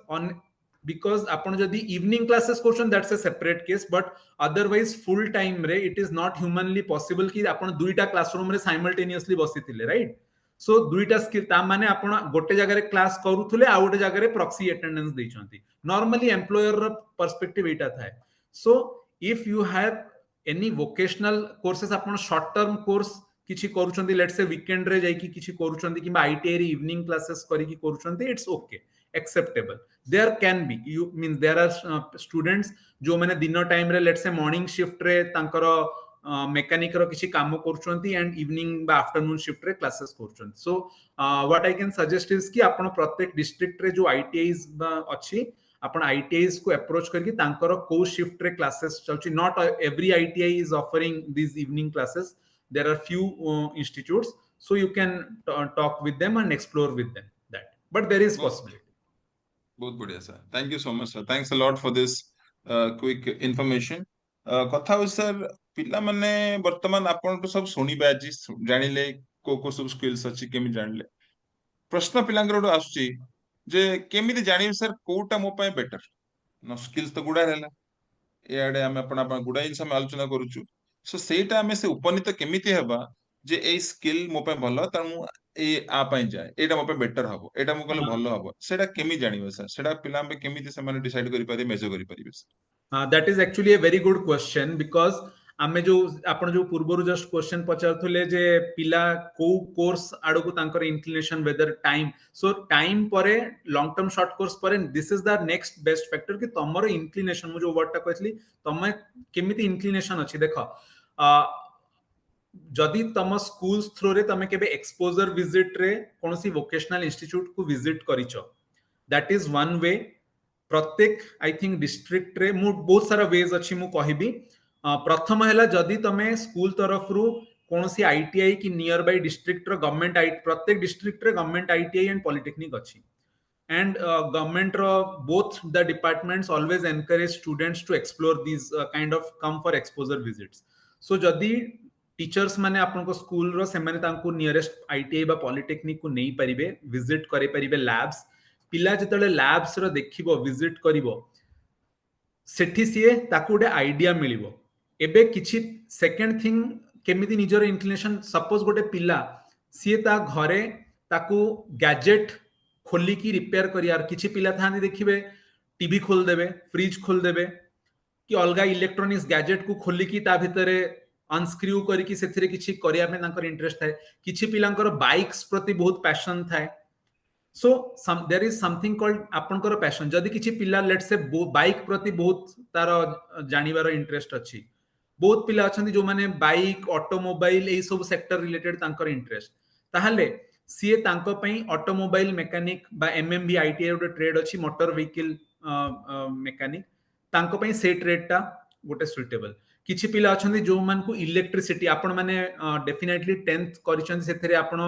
आपण जदी evening classes question, that's a separate case. But otherwise full time रे it is not humanly possible कि आपण 2टा classroom रे simultaneously बसिथिले, right. So 2टा skill ता माने आपण गोटे जगह रे क्लास करूथले, आ गोटे जगह रे प्रॉक्सी अटेंडेंस दैछंती. नॉर्मली एम्प्लॉयर रो पर्सपेक्टिव एटा थाए. सो if you have any vocational courses, आपण शॉर्ट टर्म कोर्स किछि करूछंती, लेट्स से वीकेंड रे जाई कि किछि करूछंती, कि आईटीआई रे इवनिंग क्लासेस करी कि करूछंती, it's okay, acceptable. There can be, you means there are students जो मैंने दिन टाइम रे, लेट्स से मॉर्निंग शिफ्ट रे तांकर मेकानिक रो किछि काम करूछंती, एंड इवनिंग बा आफ्टरनून शिफ्ट रे क्लासेस करूछंती. So what I can suggest is कि आपण प्रत्येक डिस्ट्रिक्ट रे जो आईटीआईस अछि, आपण आईटीआईस को अप्रोच करके तांकर को शिफ्ट रे क्लासेस चलछि. Not every ITI is offering this evening classes. There are few institutes, so you can talk with them and explore with them that. but there is बहुत possibility. बहुत बढ़िया sir, thank you so much sir, thanks a lot for this quick information. कथा हो sir, पिला माने वर्तमान आपन तो सब सुनिबे आज जानिले को सब स्किल्स अछि केमि जानिले, प्रश्न पिलांगर गोटे आसुची जे केमिति जानिबे सर कोटा मो पय बेटर न, स्किल्स तो गुडा रहला एआडे आमे अपन अपन गुडा जिनस हम आलोचना करूछु, सो सेटा आमे से उपनीत केमिति हेबा जे ए स्किल मो पय भलो त मु ए आ पय जाय एटा मो पय बेटर हबो, एटा मो कले भलो हबो, सेटा केमि जानिबे सर, सेटा पिला पे केमिति से माने डिसाइड करि पारे, मेजर करि पारिबे sir? That is actually a very good question because आमे जो आपण जो पूर्वरु जस्ट क्वेश्चन पचारथुले जे पिला को कोर्स आडको तांकर inclination whether time, so time परे लॉन्ग टर्म शॉर्ट कोर्स परे this is the next best factor कि तमरो इंक्लिनेशन मु जो वर्ड टा कहथली तमे केमिति इंक्लिनेशन अछि देखो जदि तम स्कूल्स थ्रू रे तमे केबे एक्सपोजर विजिट रे कोनसी वोकेशनल इंस्टीट्यूट को विजिट करिचो, दैट इज वन वे। प्रत्येक आई थिंक डिस्ट्रिक्ट रे मु बहुत सारा वेज अछि मु कहिबी। प्रथम हैला जदि तमे स्कूल तरफ रु कोनसी आईटीआई की नियर बाय डिस्ट्रिक्ट रो गवर्नमेंट आई प्रत्येक डिस्ट्रिक्ट रे गवर्नमेंट आईटीआई एंड पॉलिटेक्निक अछि and government both the departments always encourage students to explore these kind of come for exposure visits. So जदि टीचर्स माने आपन को स्कूल रो से माने तांको नियरेस्ट आईटीआई बा पॉलिटेक्निक को नहीं परिबे, विजिट करे परिबे लैब्स, पिला जतले लैब्स रो देखिबो विजिट करिवो सेठी सीए ताकू गोटे आइडिया मिलिबो। एबे किछि सेकंड थिंग केमिति निजर इंक्लिनेशन, सपोज गोटे पिला सीए ता घरे ताकू गैजेट खोली की रिपेयर करियार, किछि पिला थांदी देखिबे टीवी खोल देबे, फ्रिज खोल देबे कि अलगा इलेक्ट्रॉनिक्स गैजेट को खोली की ता भितरे अनस्क्रू करी कि सेथिरे किछि करिया में तांकर इंटरेस्ट थाए, किछि पिलांकर बाइक्स प्रति बहुत पैशन थाए। So there is something called आपनकर पैशन। जदि किछि पिला लेट से बाइक प्रति बहुत तार जानिबार इंटरेस्ट अछि, बहुत पिला अछंती जो माने बाइक ऑटोमोबाइल ए सब सेक्टर रिलेटेड तांकर इंटरेस्ट, ताहाले सीए तांको पई ऑटोमोबाइल मैकेनिक बा एमएमबी आईटीआई गोटे ट्रेड अछि मोटर व्हीकल मैकेनिक, तांको पई से ट्रेड टा गोटे सुइटेबल। किछि पिला अछंती जो मान को इलेक्ट्रिसिटी आपण माने डेफिनेटली 10th करिसंती, सेथरे आपण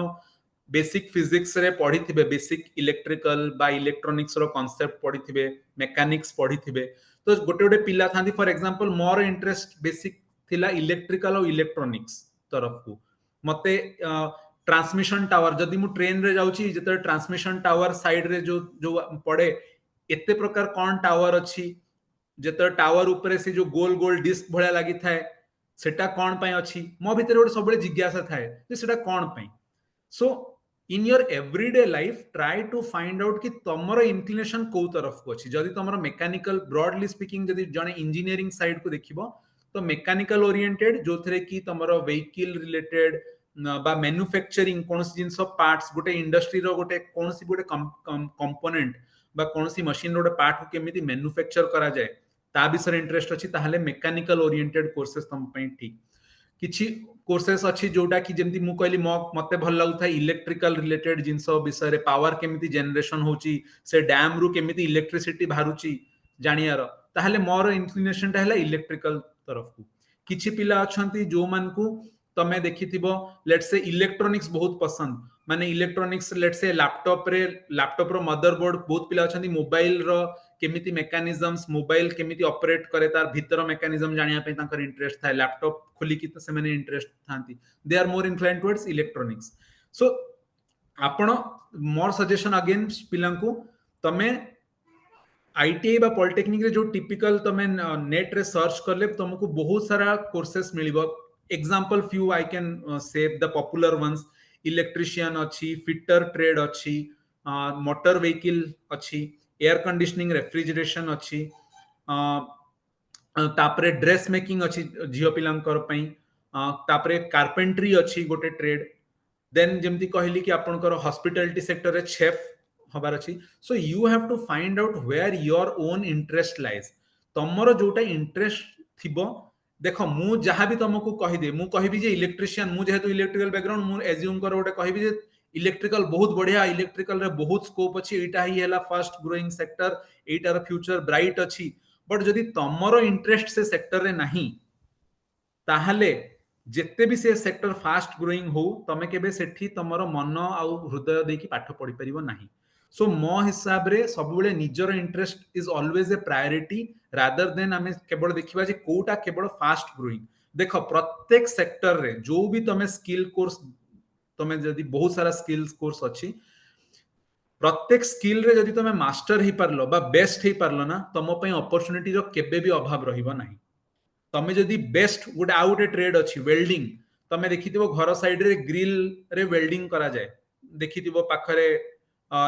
बेसिक फिजिक्स रे पढ़ी थिबे, बेसिक इलेक्ट्रिकल बा इलेक्ट्रॉनिक्स रो कांसेप्ट पढ़ी थिबे, मैकेनिक्स पढ़ी थिबे। तो गोटे गोटे पिला थांती फॉर एग्जांपल मोर इंटरेस्ट बेसिक थिला इलेक्ट्रिकल और इलेक्ट्रॉनिक्स तरफ को, मते ट्रांसमिशन टावर जदि मु ट्रेन रे जाउची जते ट्रांसमिशन टावर साइड रे जो जो पड़े एते प्रकार कोन टावर अछि, जते टावर ऊपर से जो गोल गोल डिस्क भळा लागि थाए सेटा कोन पय अछि, मो भीतर गोटे सबले जिज्ञासा थाए जे सेटा कोन पय। So in your everyday life try to find out कि तमरो इंक्लिनेशन को तरफ को अछि। जदि तमरो मैकेनिकल ब्रॉडली स्पीकिंग जदि जने इंजीनियरिंग साइड को देखिबो तो मैकेनिकल ओरिएंटेड जो थरे कि तमरो व्हीकल रिलेटेड बा मैन्युफैक्चरिंग कोनसी जिंस पार्ट्स गोटे इंडस्ट्री रो गोटे कोनसी गोटे कंपोनेंट बा कोनसी मशीन रो गोटे पार्ट को केमिति मैन्युफैक्चर करा जाय ता विषय इंटरेस्ट अछि, ताहाले मैकेनिकल ओरिएंटेड कोर्सेस तम पय ठीक। किछि कोर्सेस अछि जोटा कि जेमति मु कहली मते भल लागुथा इलेक्ट्रिकल रिलेटेड जिंस विषय रे, पावर केमिति जनरेशन होची, से डैम रु केमिति इलेक्ट्रिसिटी बाहरुची जानियार, ताहाले मोर इंक्लिनेशन ता हला इलेक्ट्रिकल तरफ को। किछि पिला अछंती जो मान को तमे देखिथिबो लेट से इलेक्ट्रॉनिक्स बहुत पसंद, माने इलेक्ट्रॉनिक्स लेट से लैपटॉप रो मदरबोर्ड, बहुत पिला अछंती मोबाइल रो केमिति मेकानिजम्स, मोबाइल केमिति ऑपरेट करे तार भीतर मेकानिजम जानिया पे तांकर इंटरेस्ट थाए, लैपटॉप खोली कि से माने इंटरेस्ट थांती, they are more inclined towards electronics. So आपण मोर सजेशन अगेन पिला को तमे आईटीआई बा पॉलिटेक्निक रे जो टिपिकल तमे नेट रे सर्च करले तुमको बहुत सारा कोर्सेस मिलिबो। Example few I can say the popular ones, electrician अच्छी, फिटर ट्रेड अच्छी, मोटर व्हीकल अच्छी, एयर कंडीशनिंग रेफ्रिजरेशन अच्छी, तापरे ड्रेस मेकिंग अच्छी झियो पिलांकर पई, तापरे कार्पेंट्री अच्छी गोटे ट्रेड, देन जेमती कहली कि आपनकर हॉस्पिटैलिटी सेक्टर रे शेफ हबार अच्छी। So you have to find out where your own interest lies, तमरो जोटा इंटरेस्ट थिबो। देखो मु जहां भी तुमको कहि दे, मु कहबी जे इलेक्ट्रिशियन, मु जेहेतु इलेक्ट्रिकल बैकग्राउंड, मु एज्यूम कर गोटे कहबी जे इलेक्ट्रिकल बहुत बढ़िया, इलेक्ट्रिकल रे बहुत स्कोप अछि, एटा ही हैला फास्ट ग्रोइंग सेक्टर, एटार फ्यूचर ब्राइट अछि। बट जदि तमरो इंटरेस्ट से सेक्टर रे नाही ताहाले जेते भी से सेक्टर फास्ट ग्रोइंग हो तमे केबे सेठी तमरो मन आ हृदय देकी पाठ पढ़ी परिबो नाही। सो मो हिसाब रे सब बेले निजर interest is always a priority rather than आमे केवल देखिबा जे कोटा केवल फास्ट ग्रोइंग देख प्रत्येक सेक्टर रे जो भी तमे स्किल कोर्स तमे जदी बहुत सारा स्किल्स कोर्स अछि प्रत्येक स्किल रे जदी तमे मास्टर ही पारलो बा बेस्ट ही पारलो ना तम पई अपॉर्चुनिटी रो केबे भी अभाव रहिबो नाही तमे जदी बेस्ट गुड आउट ए ट्रेड अछि वेल्डिंग तमे देखिथिबो घर साइड रे ग्रिल रे वेल्डिंग करा जाय देखिथिबो पाखरे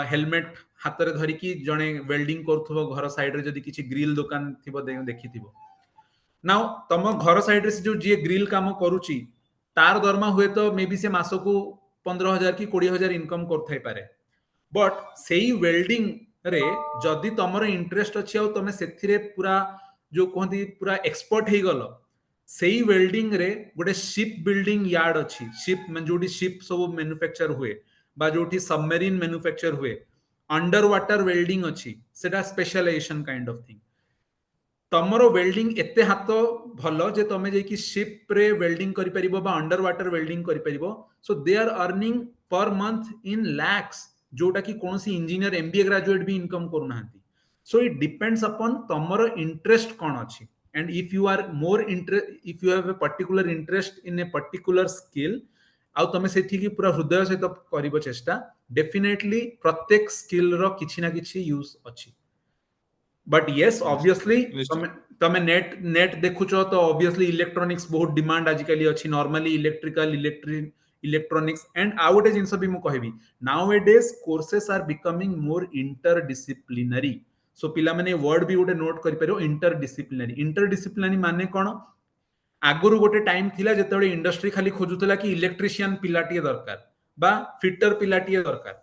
हेलमेट हाथ रे धरिकी जणे वेल्डिंग करथुबो घर साइड रे जदी किछि ग्रिल दुकान थिबो देखिथिबो नाउ तम घर साइड रे जो जे ग्रिल काम करूची तार दरमा हुए तो मे बी से मासको 15,000 की 20,000 इनकम करथाई पारे बट सेई वेल्डिंग रे जदी तमरो इंटरेस्ट अछि आ तमे सेथिरे पूरा जो कहती पूरा एक्सपर्ट हे गलो सेई वेल्डिंग रे गोटे शिप बिल्डिंग यार्ड अछि शिप मन जोडी शिप सब मैन्युफैक्चर हुए बा जोठी सबमरीन मैन्युफैक्चर हुए अंडर वाटर वेल्डिंग अछि सेटा स्पेशलाइजेशन काइंड ऑफ थिंग तमरो वेल्डिंग एते हाथ भलो जे तमे जे कि शिप रे वेल्डिंग करि परिबो बा अंडर वाटर वेल्डिंग करि परिबो so they are earning per month in lakhs जोटा कि कोनसी इंजीनियर एमबीए ग्रेजुएट भी इनकम करू नाहंती so it depends upon तमरो इंटरेस्ट कोन अछि and if you are more if you have a particular interest in a particular skill आउ तमे सेठी की पूरा हृदय सहित करिबो चेष्टा डेफिनेटली प्रत्येक स्किल रो किछि ना किछि यूज अछि बट यस ऑब्वियसली तमे नेट देखुचो तो ऑब्वियसली इलेक्ट्रॉनिक्स बहुत डिमांड आजिकली अछि नॉर्मली इलेक्ट्रिकल इलेक्ट्रॉनिक्स एंड आउ गोटे जिंस भी मु कहबी nowadays courses are becoming more interdisciplinary so पिला माने वर्ड भी गोटे नोट करि परियो इंटरडिसिप्लिनरी माने कोन आगुरु गोटे टाइम थिला जेतेबे इंडस्ट्री खाली खोजुतला कि इलेक्ट्रिशियन पिलाटिए दरकार बा फिटर पिलाटिए दरकार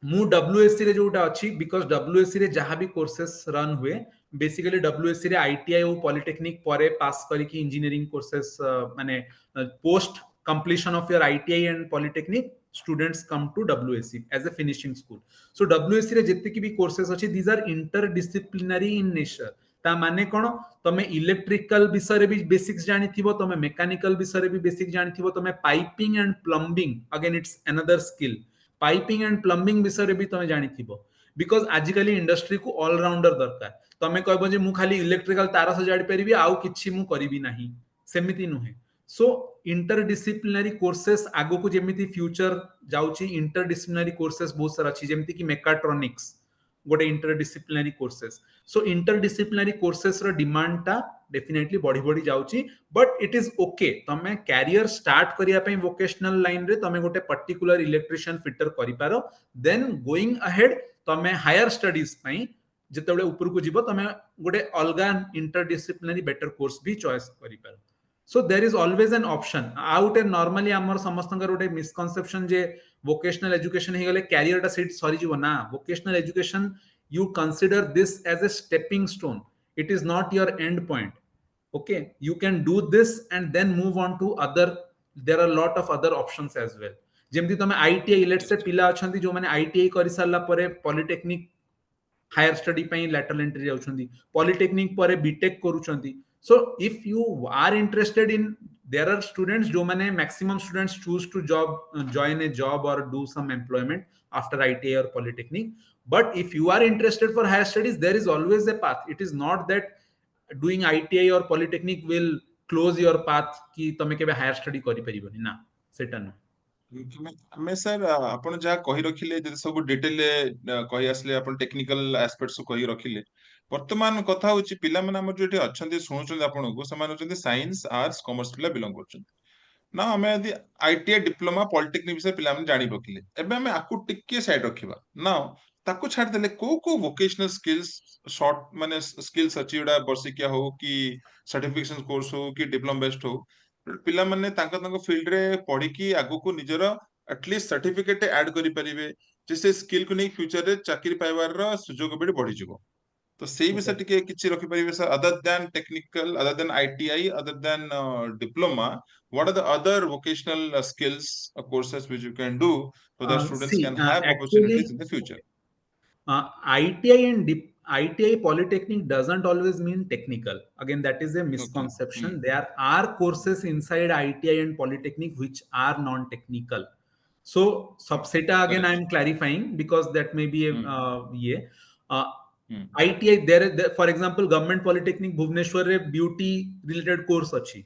मु WSC रे जोटा अछि बिकॉज WSC रे जहां भी कोर्सेस रन हुए बेसिकली WSC रे ITI और पॉलिटेक्निक परे पास करी कि इंजीनियरिंग कोर्सेस माने post completion of your ITI and polytechnic students come to WSC as a finishing school so WSC रे जत्ते की भी कोर्सेस अछि these are interdisciplinary in nature ता माने कोन तमे इलेक्ट्रिकल विषय रे भी बेसिक्स जानि थिबो तमे मैकेनिकल विषय रे भी बेसिक जानि थिबो तमे piping and plumbing again it's another skill piping and plumbing विषय रे भी तमे जानि थिबो बिकॉज आजिकली इंडस्ट्री को ऑल राउंडर दरकार तमे कहबो जे मु खाली इलेक्ट्रिकल तार सजाडी परिबी आउ किछि मु करिबी नाही सेमिति नुहे सो इंटरडिसिप्लिनरी कोर्सेस आगो को जेमिति फ्यूचर जाउची इंटरडिसिप्लिनरी कोर्सेस बहुत सारा अछि जेमिति कि मेकाट्रॉनिक्स गोटे इंटरडिसिप्लिनरी कोर्सेस सो इंटरडिसिप्लिनरी कोर्सेस रो डिमांड ता डेफिनेटली बढ़ी बढ़ी जाउची बट इट इज ओके तमे कैरियर स्टार्ट करिया पई वोकेशनल लाइन रे तमे गोटे पर्टिकुलर इलेक्ट्रिशियन फिटर करि पारो देन गोइंग अहेड तमे हायर स्टडीज पई जेतेबे ऊपर को जीवो तमे गोटे अलगा इंटरडिसिप्लिनरी बेटर कोर्स भी चॉइस करि पारो so there is always an option out and normally amar samastangar ote misconception je vocational education he gale career ta seat sori jibo na vocational education you consider this as a stepping stone it is not your end point okay you can do this and then move on to other there are a lot of other options as well jemti tame ITI let's say pila achanti jo mane ITI kari sarla pare polytechnic higher studypai lateral entry jauchandi polytechnic pare BTech karuchanti so if you are interested in there are students jo mane maximum students choose to join a job or do some employment after ITI or polytechnic but if you are interested for higher studies there is always a path it is not that doing ITI or polytechnic will close your path ki tame kebe higher study kari pariboni na seta no ଆମେ sir ଆପଣ ଯାହା କହି ରଖିଲେ ଯଦି ସବୁ detail କହି ଆସିଲେ ଆପଣ ଟେକ୍ନିକାଲ ଆସ୍ପେକ୍ଟସ କହି ରଖିଲେ ବର୍ତ୍ତମାନ କଥା ହଉଛି ପିଲାମାନେ ଆମର ଯୋଉ ଏଠି ଅଛନ୍ତି ଶୁଣୁଛନ୍ତି ଆପଣଙ୍କୁ ସେମାନେ ହଉଛନ୍ତି ସାଇନ୍ସ ଆର୍ଟ୍ସ କମର୍ସ ପିଲା ବିଲଙ୍ଗ କରୁଛନ୍ତି ନା ଆମେ ଯଦି ITI ଡିପ୍ଲୋମା ପଲିଟେକ୍ନିକ ବିଷୟରେ ପିଲାମାନେ ଜାଣି ପକେଇଲେ ଏବେ ଆମେ ଆକୁ ଟିକେ ସାଇଡ ରଖିବା ନା ତାକୁ ଛାଡିଦେଲେ କୋଉ କୋଉ ଭୋକେଶନାଲ ସ୍କିଲ୍ସ ସର୍ଟ ମାନେ ସ୍କିଲ୍ସ ଅଛି ଯୋଉଟା ବର୍ଷିକିଆ ହଉ କି ସାର୍ଟିଫିକେସନ କୋର୍ସ ହଉ କି ଡିପ୍ଲୋମା ବେସ୍ଡ ହଉ ପିଲାମାନେ ତାଙ୍କ ଫିଲ୍ଡ ରେ ପଢିକି ଆଗକୁ ନିଜର ଆଟଲିଷ୍ଟ ସାର୍ଟିଫିକେଟ ଆଡ କରିପାରିବେ ଯେ ସେ ସ୍କିଲ୍ କୁ ନେଇ ଫ୍ୟୁଚର ରେ ଚାକିରି ପାଇବାର ସୁଯୋଗ ବି ବଢିଯିବ ତ ସେଇ ବିଷୟ ଟିକେ କିଛି ରଖିପାରିବେ sir other than technical other than ITI other than diploma what are the other vocational skills courses which you can do so that students can have opportunities in the future ITI and ITI polytechnic doesn't always mean technical again that is a misconception there are courses inside ITI and polytechnic which are non technical So सब सेटा again I Correct. am clarifying because that may be a ये Hmm. ITI there for example government polytechnic Bhubaneswar रे beauty related course अच्छी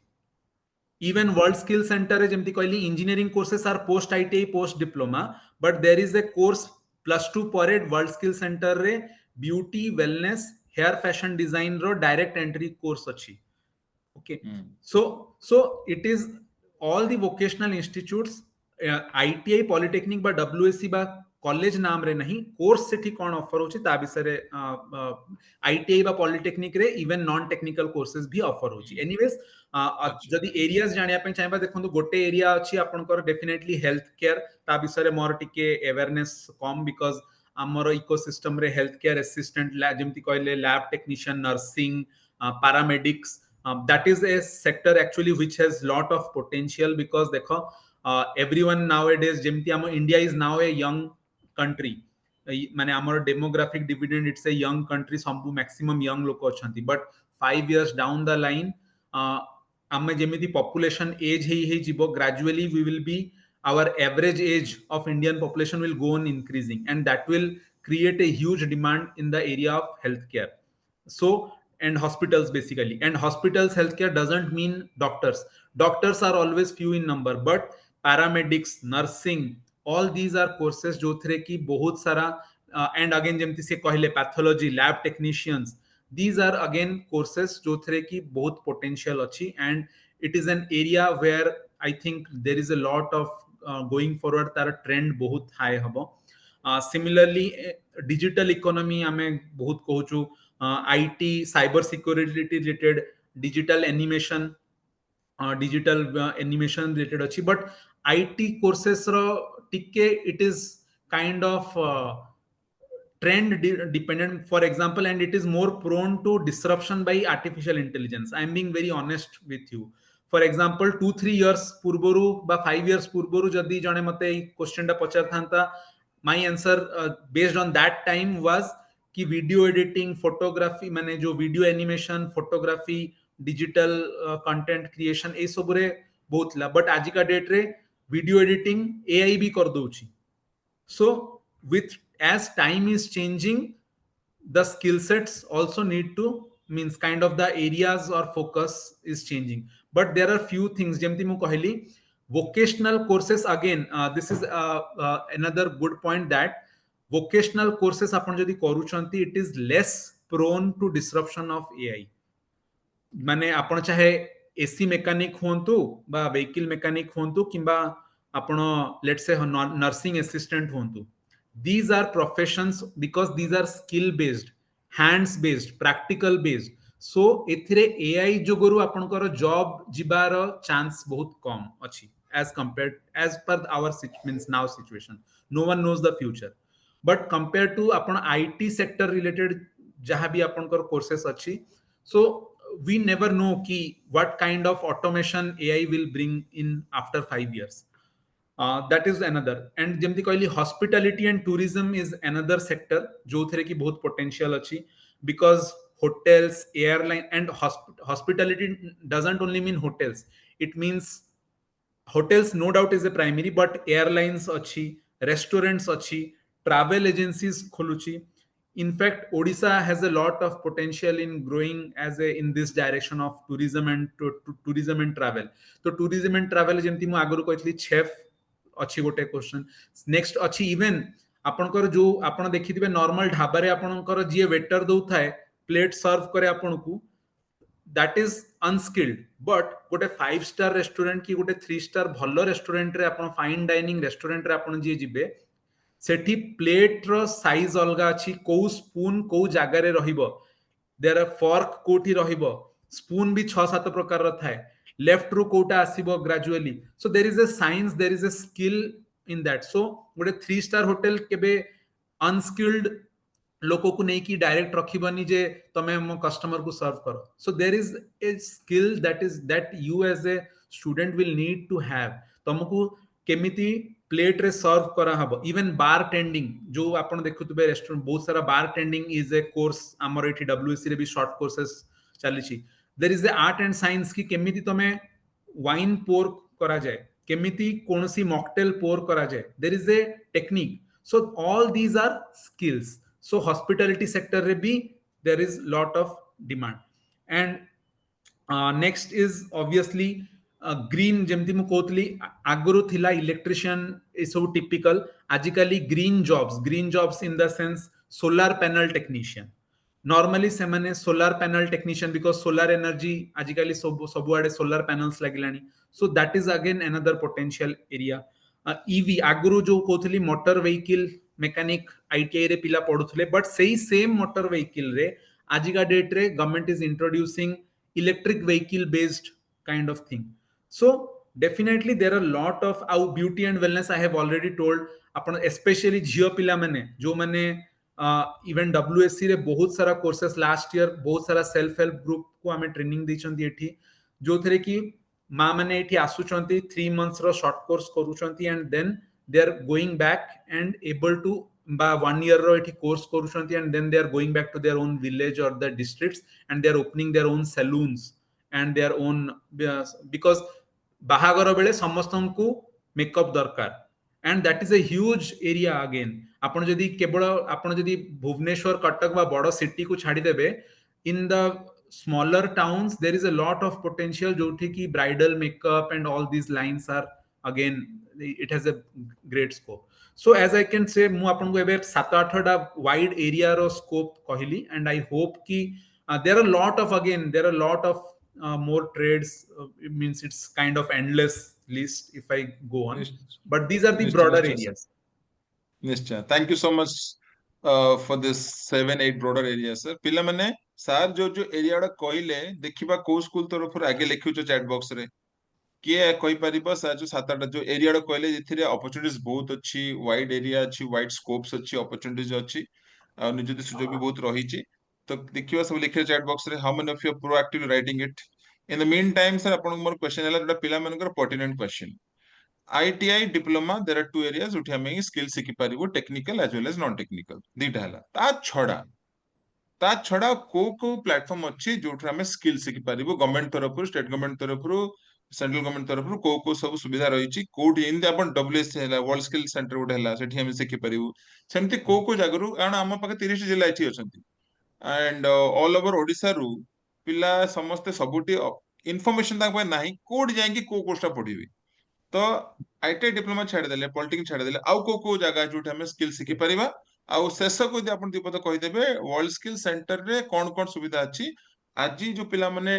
even world skill center रे जेमती कहली engineering courses are post ITI post diploma but there is a course +2 ପରେ world skill center रे beauty wellness hair fashion design रो direct entry course अच्छी okay Hmm. so it is all the vocational institutes ITI polytechnic बा WSC बा college नाम रे नहीं course सेठी कोन offer होची ता विषय रे ITI बा पॉलिटेक्निक रे इवन नॉन टेक्निकल कोर्सेस भी ऑफर होची एनीवेज अच्छा। जदी एरियाज जानिया पे चाहबा देखंतु गोटे एरिया अछि आपनकर डेफिनेटली हेल्थ केयर ता विषय रे मोर टिके अवेयरनेस कम बिकॉज हमर इकोसिस्टम रे हेल्थ केयर असिस्टेंट जेमति कहले lab technician nursing paramedics that is a sector actually which has lot of potential because देखो everyone nowadays जेमति हम India is now a young country माने हमर demographic dividend it's a young country संबु maximum young लोक अछंती but 5 years down the line आमे जेमिति population age हे जिवो gradually we will be our average age of Indian population will go on increasing and that will create a huge demand in the area of healthcare so and hospitals basically and hospitals healthcare doesn't mean doctors are always few in number but paramedics nursing all these are courses जो थे कि बहुत सारा and again जेमति से कहले pathology lab technicians these are again courses जो थे कि बहुत potential अच्छी and it is an area where I think there is a lot of going forward तार trend बहुत high हबो similarly digital economy आमे बहुत कहूचु IT cyber security related digital animation related अच्छी but IT courses रो टिके it is kind of trend dependent for example and it is more prone to disruption by artificial intelligence I am being very honest with you for example 2-3 years पूर्वरु बा 5 years पूर्वरु जदी जने मते ई question टा पचार थांता my answer based on that time was कि video editing photography माने जो video animation photography digital content creation ए सब रे बहुत ला बट आज का डेट रे वीडियो एडिटिंग एआई भी कर दोची so with as time is changing the skill sets also need to means kind of the areas or focus is changing but there are few things jemti mu kahili vocational courses again this is another good point that vocational courses आपण जदि करूछंती it is less prone to disruption of AI माने आपण चाहे AC mechanic होंतु बा vehicle mechanic होंतु किंबा आपण let's say nursing assistant होंतु these are professions because these are skill based hands based practical based so एथिरे AI जोगरु आपनकर जॉब जिबार चांस बहुत कम अछि as compared as per our means now situation no one knows the future but compared to आपण IT sector related जहां भी आपनकर courses अछि so we never know ki what kind of automation AI will bring in after 5 years that is another and jemti कहली hospitality and tourism is another sector जो थे कि बहुत potential अच्छी because hotels airline and hospitality doesn't only mean hotels it means hotels no doubt is a primary but airlines अच्छी restaurants अच्छी travel agencies खोलुची in fact Odisha has a lot of potential in growing as a in this direction of tourism and tourism and travel so tourism and travel जेमती मु आगरु कहथली chef अच्छी गोटे question next अच्छी even आपनकर जो आपण देखिथिबे normal dhaba रे आपनकर जे waiter दउथाय plate सर्व करे आपनकू that is unskilled but गोटे 5 स्टार रेस्टोरेंट की गोटे 3 स्टार भलो रेस्टोरेंट रे आपण फाइन डाइनिंग रेस्टोरेंट रे आपण जे जिबे सेठी प्लेट रो साइज अलगा अछि को स्पून को जागा रे रहिबो देयर आर फॉर्क कोठी रहिबो स्पून भी 6-7 प्रकार रो थाए लेफ्ट रू कोटा आसीबो gradually so there is a science there is a skill in that so गोटे 3 स्टार होटल केबे अनस्किल्ड लोको को नहीं कि डायरेक्ट रखिबनी जे तमे मो कस्टमर को सर्व करो so there is a skill that you as a student will need to have तुमको केमिति प्लेट रे सर्व करा हबो इवन बार टेंडिंग जो आपण देखुतबे रेस्टोरेंट बहुत सारा बार टेंडिंग इज ए कोर्स हमर एठी डब्ल्यूसी रे भी शॉर्ट कोर्सेस चली छी there is a art and science की केमिति तमे वाइन पोर करा जाए केमिति कोनसी मॉकटेल पोर करा जाए, there is a technique. So all these are skills. So hospitality sector रे भी there is lot of demand. And next is obviously green, जेमती मु कहतली आगुरु थिला इलेक्ट्रिशियन ए सब टिपिकल, आजिकली green jobs in the sense solar panel technician. Normally से माने solar panel technician because solar energy आजिकली सबुआडे सोलार पैनल्स लागिलानी. So that is again another potential area. EV आगुरु जो कहतली मोटर व्हीकल मेकानिक आईटीआई रे पिला पढुथले, बट सेही सेम मोटर व्हीकल रे आजिका डेट रे government is introducing electric vehicle based kind of thing. So definitely there are lot of our beauty and wellness I have already told upon especially झियो पिला माने जो माने इवन WSC रे बहुत सारा कोर्सेस लास्ट ईयर बहुत सारा सेल्फ हेल्प ग्रुप को हमें ट्रेनिंग दैछंती एठी, जो थरे कि मां माने एठी आसुचंती 3 months रो शॉर्ट कोर्स करूचंती and then they are going back and able to बा 1 year रो एठी कोर्स करूचंती and then they are going back to their own village or the districts and they are opening their own salons and their own, because बाहागर बेले समस्तंकु makeup दरकार and that is a huge area again. आपण जदी केवल आपण जदी भुवनेश्वर कटक बा बड़ सिटी को छाडी देबे, in the smaller towns there is a lot of potential जोठी की bridal makeup and all these lines are again it has a great scope. So as I can say मु आपण को एबे 7-8 टा wide area रो scope कहली and I hope कि there are a lot of more trades. It means it's kind of endless list if I go on, but these are the broader areas. निश्चय. Thank you so much for this 7-8 broader areas sir. पिला माने sir जो area डा कहले देखिबा को school तरफ आगे लिखुचो चैट बॉक्स रे किए कहि परिबा सर जो 7-8 जो एरिया डा कहले जेथिरे अपॉर्चुनिटीज बहुत अच्छी, वाइड एरिया अच्छी, वाइड स्कोप्स अच्छी, अपॉर्चुनिटीज अच्छी आ निजति सुजोग भी बहुत रहिची. तो देखिबा सब लिखे चैट बॉक्स रे how many of you proactively writing it. In the meantime sir अपन मोर क्वेश्चन हला जोटा पिला मनकर pertinent question. ITI diploma there are 2 areas उठी हमें स्किल सिखि परिबो, technical as well as non technical दीटा हला. ता छडा को प्लेटफॉर्म अच्छी जोठ हमें स्किल सिखि परिबो, गवर्नमेंट तरफ स्टेट गवर्नमेंट तरफ सेंट्रल गवर्नमेंट तरफ को सब सुविधा रहिची. कोठी इन अपन डब्ल्यूएस हला वर्ल्ड स्किल सेंटर उठ हला सेठी हमें सिखि परिबो. सेमति को जागरु कारण हम पाके 30 जिल्ला एठी अछंती एंड ऑल ओवर ओडिसा रु पिला समस्ते सबुटी इनफॉरमेशन तक नाही कोड जाएंगे को कोर्सटा पढिबे. तो आईटीआई डिप्लोमा छाड़ देले, पॉलिटिक्स छाड़ देले, आउ को जगह जोठी हमें स्किल सिखि परिबा. आउ शेष को यदि अपन दीपद कहि देबे वर्ल्ड स्किल सेंटर रे कोन सुविधा अछि. आज जो पिला माने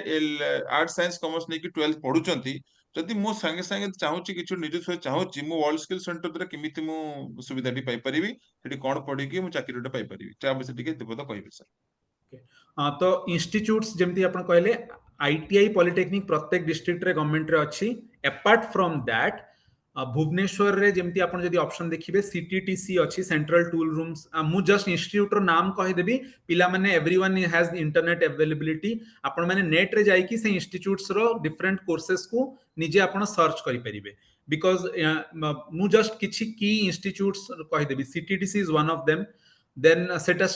आर्ट साइंस कॉमर्स नै कि 12th पढुचंती, जदि मो संगे संगे चाहूची किछु निज से चाहूची मो वर्ल्ड स्किल सेंटर रे किमिति मो सुविधाटी पाई परिबी, सेठी कोन पढी कि मो चाकरीटा पाई परिबी, ता बसे टिके दीपद कहिबे सर. तो इंस्टीट्यूट्स जेमती आपण कहले आईटीआई पॉलिटेक्निक प्रत्येक डिस्ट्रिक्ट रे गवर्नमेंट रे अछि. अपार्ट फ्रॉम दैट भुवनेश्वर रे जेमती आपण जदी ऑप्शन देखिबे सीटीटीसी अछि, सेंट्रल टूल रूम्स. मु जस्ट इंस्टीट्यूट रो नाम कहि देबी, पिला माने एवरीवन हैज इंटरनेट अवेलेबिलिटी. आपण माने नेट रे जाई कि से इंस्टीट्यूट्स रो डिफरेंट कोर्सेस को निजे आपण सर्च करि परिबे. बिकॉज़ मु जस्ट किछि की इंस्टीट्यूट्स कहि देबी. CTTC is one of them. Then CETUS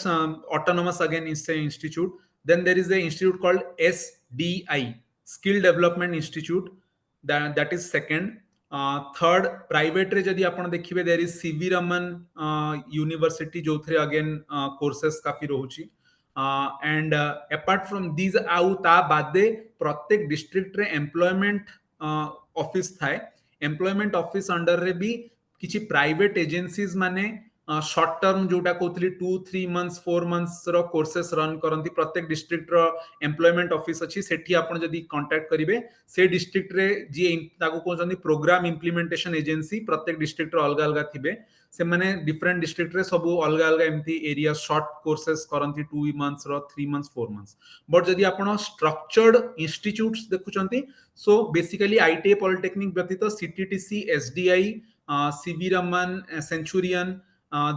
autonomous again is an institute. Then there is a institute called SDI, Skill Development Institute. That is second. Third, private रे जदि आपण देखिबे there is CV Raman University जो थरे again courses काफी रहुची. And apart from these आउ ता बादे प्रत्येक डिस्ट्रिक्ट रे एम्प्लॉयमेंट ऑफिस थाए. एम्प्लॉयमेंट ऑफिस अंडर रे भी किछि प्राइवेट एजेंसीज माने शॉर्ट टर्म जोटा कहतली 2-3 months 4 months रो कोर्सेस रन करंती. प्रत्येक डिस्ट्रिक्ट रो एम्प्लॉयमेंट ऑफिस अछि, सेठी आपण जदी कांटेक्ट करिवे से डिस्ट्रिक्ट रे जे ताको कहजंती प्रोग्राम इंप्लीमेंटेशन एजेंसी प्रत्येक डिस्ट्रिक्ट रो अलग अलग थिबे. से माने डिफरेंट डिस्ट्रिक्ट रे सब अलग अलग एमती एरिया शॉर्ट कोर्सेस करंती 2 months रो 3 months 4 months. बट जदी आपण स्ट्रक्चर्ड इंस्टीट्यूट्स देखुचंती, सो बेसिकली आईटीआई पॉलिटेक्निक व्यतीत CTTC, SDI, CV Raman, Centurion,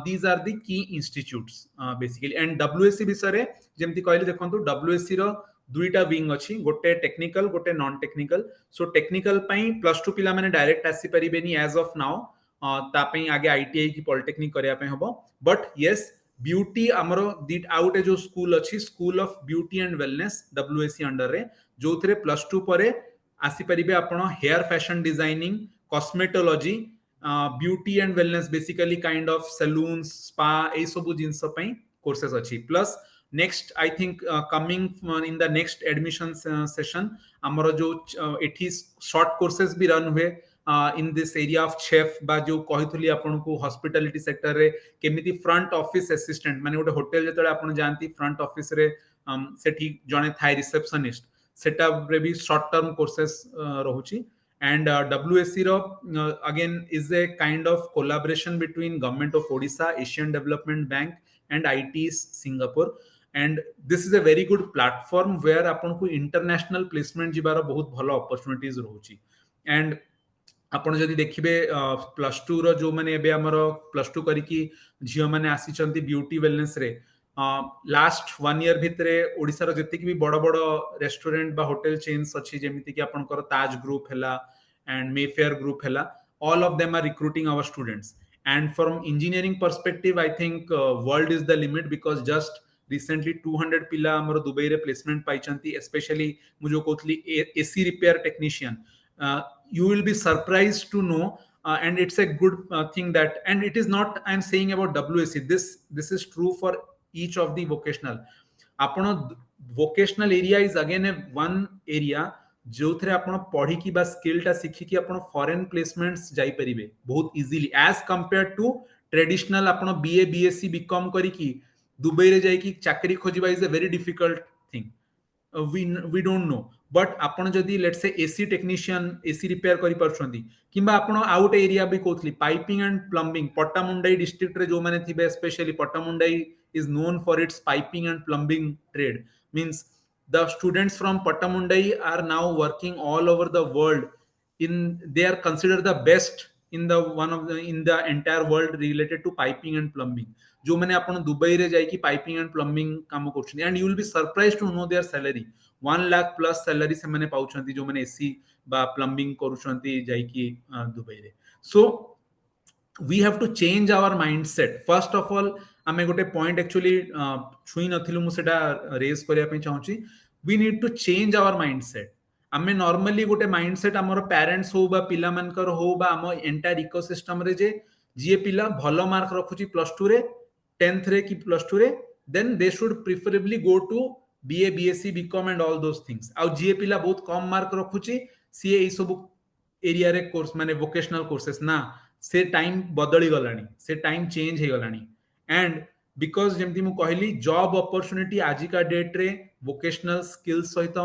these are the key institutes basically. And WSC विषय जेमती कहले देखंतु WSC रो दुईटा विंग अछि, गोटे टेक्निकल गोटे नॉन टेक्निकल. सो टेक्निकल पई +2 पिला माने डायरेक्ट आसी परिबेनी एज ऑफ नाउ. ता पई आगे आईटीआई की पॉलिटेक्निक करिया पई हबो. बट यस ब्यूटी हमरो दीट आउट जो स्कूल अछि, school of beauty and wellness WSC under रे, जो थरे +2 परे आसी परिबे आपण hair fashion designing, cosmetology, beauty and wellness, basically kind of salons, spa, ए सब जिंस पई कोर्सेस अच्छी. Plus next I think coming in the next admission session हमर जो एठी शॉर्ट कोर्सेस भी रन हुए in this area of chef बा जो कहितली आपन को हॉस्पिटैलिटी सेक्टर रे केमिति फ्रंट ऑफिस असिस्टेंट माने गोटे होटल जेतले आपन जानती फ्रंट ऑफिस रे सेठी जने थाय रिसेप्शनिस्ट सेटा रे भी शॉर्ट टर्म कोर्सेस रहउची. And WSC ro again is a kind of collaboration between Government of Odisha, Asian Development Bank and IT's Singapore, and this is a very good platform where आपन को international placement जिबार बहुत भलो opportunities रहउची. And आपण जदि देखिबे plus 2 रो जो माने एबे हमर प्लस 2 करी की झियो माने आसी चंती ब्यूटी वेलनेस रे लास्ट 1 ईयर भितरे ओडिसा रो जति भी बड़ बड़ रेस्टोरेंट बा होटल चेन्स अछि जेमिति कि आपण कर ताज ग्रुप हैला एंड मेफेयर ग्रुप हैला, all of them are recruiting our students. And from engineering perspective I think world is the limit because just recently 200 पिला हमर दुबई रे प्लेसमेंट पाइचंती, especially मु जो कोथली AC repair technician. You will be surprised to know and it's a good thing that, and it is not I'm saying about WSC, this is true for each of the vocational. आपण vocational area is again a one area जो थरे आपण पढ़ी की बा skill टा सीखी की आपण फॉरेन प्लेसमेंट्स जाई परिबे बहुत easily as compare to traditional आपण बीए बीएससी बीकॉम करी की दुबई रे जाई की चाकरी खोजिबा is a very difficult thing. we don't know, but आपण जदी let's say AC technician AC repair करि परछंदी किबा आपण आउट एरिया भी कोथली पाइपिंग एंड प्लम्बिंग पट्टामुंडाई डिस्ट्रिक्ट रे जो माने थिबे specially पट्टामुंडाई is known for its piping and plumbing trade, means the students from Pattamundai are now working all over the world they are considered the best in the entire world related to piping and plumbing. जो मैंने अपन Dubai रे जाई की piping and plumbing काम करछन and you will be surprised to know their salary 1 lakh plus salary से मैंने पाउछंती जो मैंने एसी बा प्लम्बिंग करूछंती जाई की दुबई रे. सो we have to change our mindset. First of all आमे गोटे पॉइंट एक्चुअली छुई नथिलु मु सेटा रेज करिया पे चाहूची. we need to change our mindset. आमे नॉर्मली गोटे माइंडसेट हमर पेरेंट्स हो बा पिला मानकर हो बा हम एंटायर इकोसिस्टम रे जे जे पिला भलो मार्क रखुची प्लस 2 रे 10th रे की प्लस 2 रे then they should preferably go to BA BSc BCom and all those things. आ जे पिला बहुत कम मार्क रखुची सी ए सब एरिया रे कोर्स माने वोकेशनल कोर्सेस ना से टाइम बदली गलानी, से टाइम चेंज हे गलानी. एंड बिकॉज जेमती मु कहली जॉब अपॉर्चुनिटी आज का डेट रे वोकेशनल स्किल्स सहित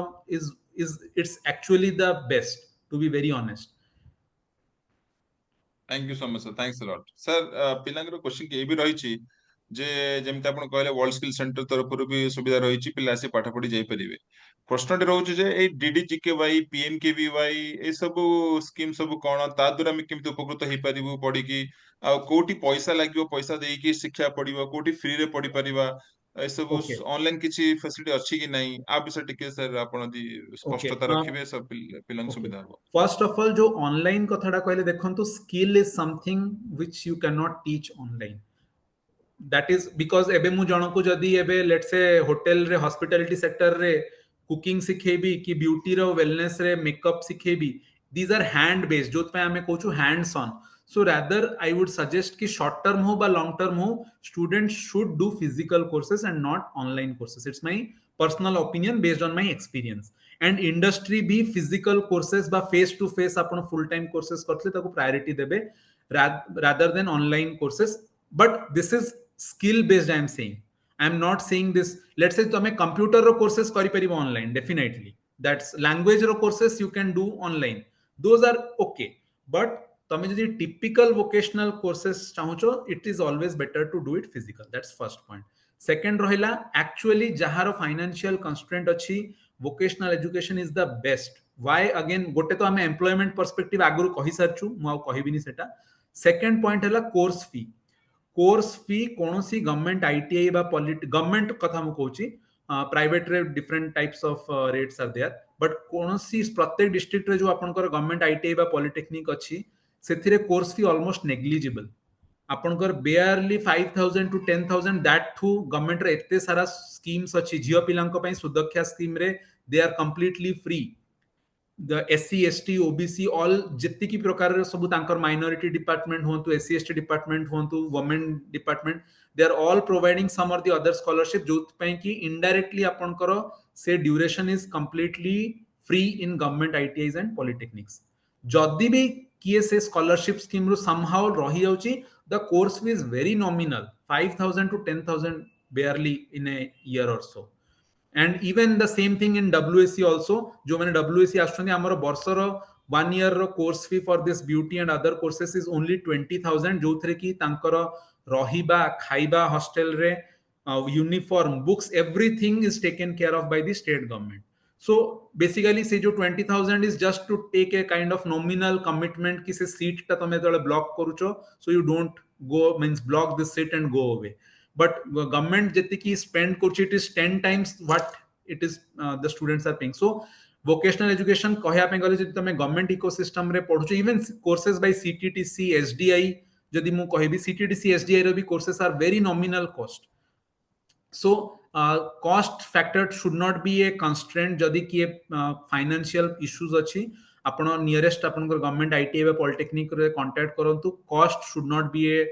is it's actually the best, to be very honest. Thank you so much sir, thanks a lot sir. पिलांगर क्वेश्चन के भी रहिछि जे जेमते आपण कहले वर्ल्ड स्किल सेंटर तरफ भी सुविधा रहिछि पिला से पाठ पढी जाई परिबे. प्रश्नटी रहउछि जे ए डीडीजीकेवाई पीएमकेवीवाई ए सब स्कीम सब कोन ता द्वारा हम केमते उपकृत हे परिबु पढी की आ कोठी पैसा लागियो पैसा देई की शिक्षा पढिबो कोठी फ्री रे पढी परिबा ए सब ऑनलाइन किछि फैसिलिटी अछि कि नहीं आ विषय टिके सर आपण दी स्पष्टता रखिबे सब पिलांग सुविधा हो. फर्स्ट ऑफ ऑल जो ऑनलाइन कथाडा कहले देखंतु skill is something which you can not teach online. That is because एबे मु जणको जदी एबे लेट्स से होटल रे हॉस्पिटैलिटी सेक्टर रे कुकिंग सिखेबी कि ब्यूटी रो वेलनेस रे मेकअप सिखेबी, दीज आर हैंड बेस्ड जो पे हमें कहू hands on. So rather I would suggest कि short term हो बा long term हो students should do physical courses and not online courses. It's my personal opinion based on my experience. And industry भी physical courses बा face to face upon full time courses करते ताको priority देबे rather than online courses. But this is skill based I am saying. I am not saying this. Let's say तमे computer रो courses करि परिबो online definitely. That's language row courses you can do online. Those are okay. But तमे जदि typical vocational courses चाहूचो it is always better to do it physical. That's first point. Second रहिला actually जहार financial constraint अछि vocational education is the best. Why again गोटे तो हमें employment perspective आगुरु कहि सरछु मु आ कहिबिनी सेटा. सेकंड पॉइंट हला कोर्स फी. कोर्स फी कोनोसी गवर्नमेंट आईटीआई बा गवर्नमेंट कथा मु कहूची प्राइवेट रे different types of rates are there but कोनोसी प्रत्येक डिस्ट्रिक्ट रे जो आपनकर गवर्नमेंट आईटीआई बा पॉलिटेक्निक अछि सेथिरे कोर्स फी ऑलमोस्ट नेग्लिजिबल. आपनकर बेयरली 5000 to 10000 दैट थ्रू गवर्नमेंट रे एते सारा स्कीम्स अछि झियो पिलांको पई सुदक्षा स्कीम रे they are completely free. The SC ST OBC all जितनी की प्रकार सब तांकर माइनॉरिटी डिपार्टमेंट होंतु SC ST डिपार्टमेंट होंतु women department they are all providing some or the other scholarship जो कि इनडायरेक्टली आपनकर से duration is completely free in government ITIs and polytechnics जदि भी किए से स्कॉलरशिप स्कीम रो समहाउ रही जाउची the course fee is very nominal 5,000 to 10,000 barely in a year or so. And even the same thing in WSC also जो मैंने WSC आछन हमर वर्षर 1 year रो course fee for this beauty and other courses is only 20,000 जो थरे की तांकर रहिबा खाइबा हॉस्टल रे uniform books everything is taken care of by the state government so basically से जो 20,000 is just to take a kind of nominal commitment कि से सीट ता तमे तळे ब्लॉक करूचो so you don't go means block this seat and go away but government jeti ki spend kurchi it is 10 times what it is the students are paying so vocational education कहया पे गले जति तमे government ecosystem रे पढुछ even courses by CTTC SDI जदि मु कहबी CTTC SDI रो भी courses are very nominal cost so cost factor should not be a constraint जदि कि फाइनेंशियल इश्यूज अछि आपण नियरेस्ट आपण गवर्नमेंट ITI बा पॉलिटेक्निक रे कांटेक्ट करंतु cost should not B A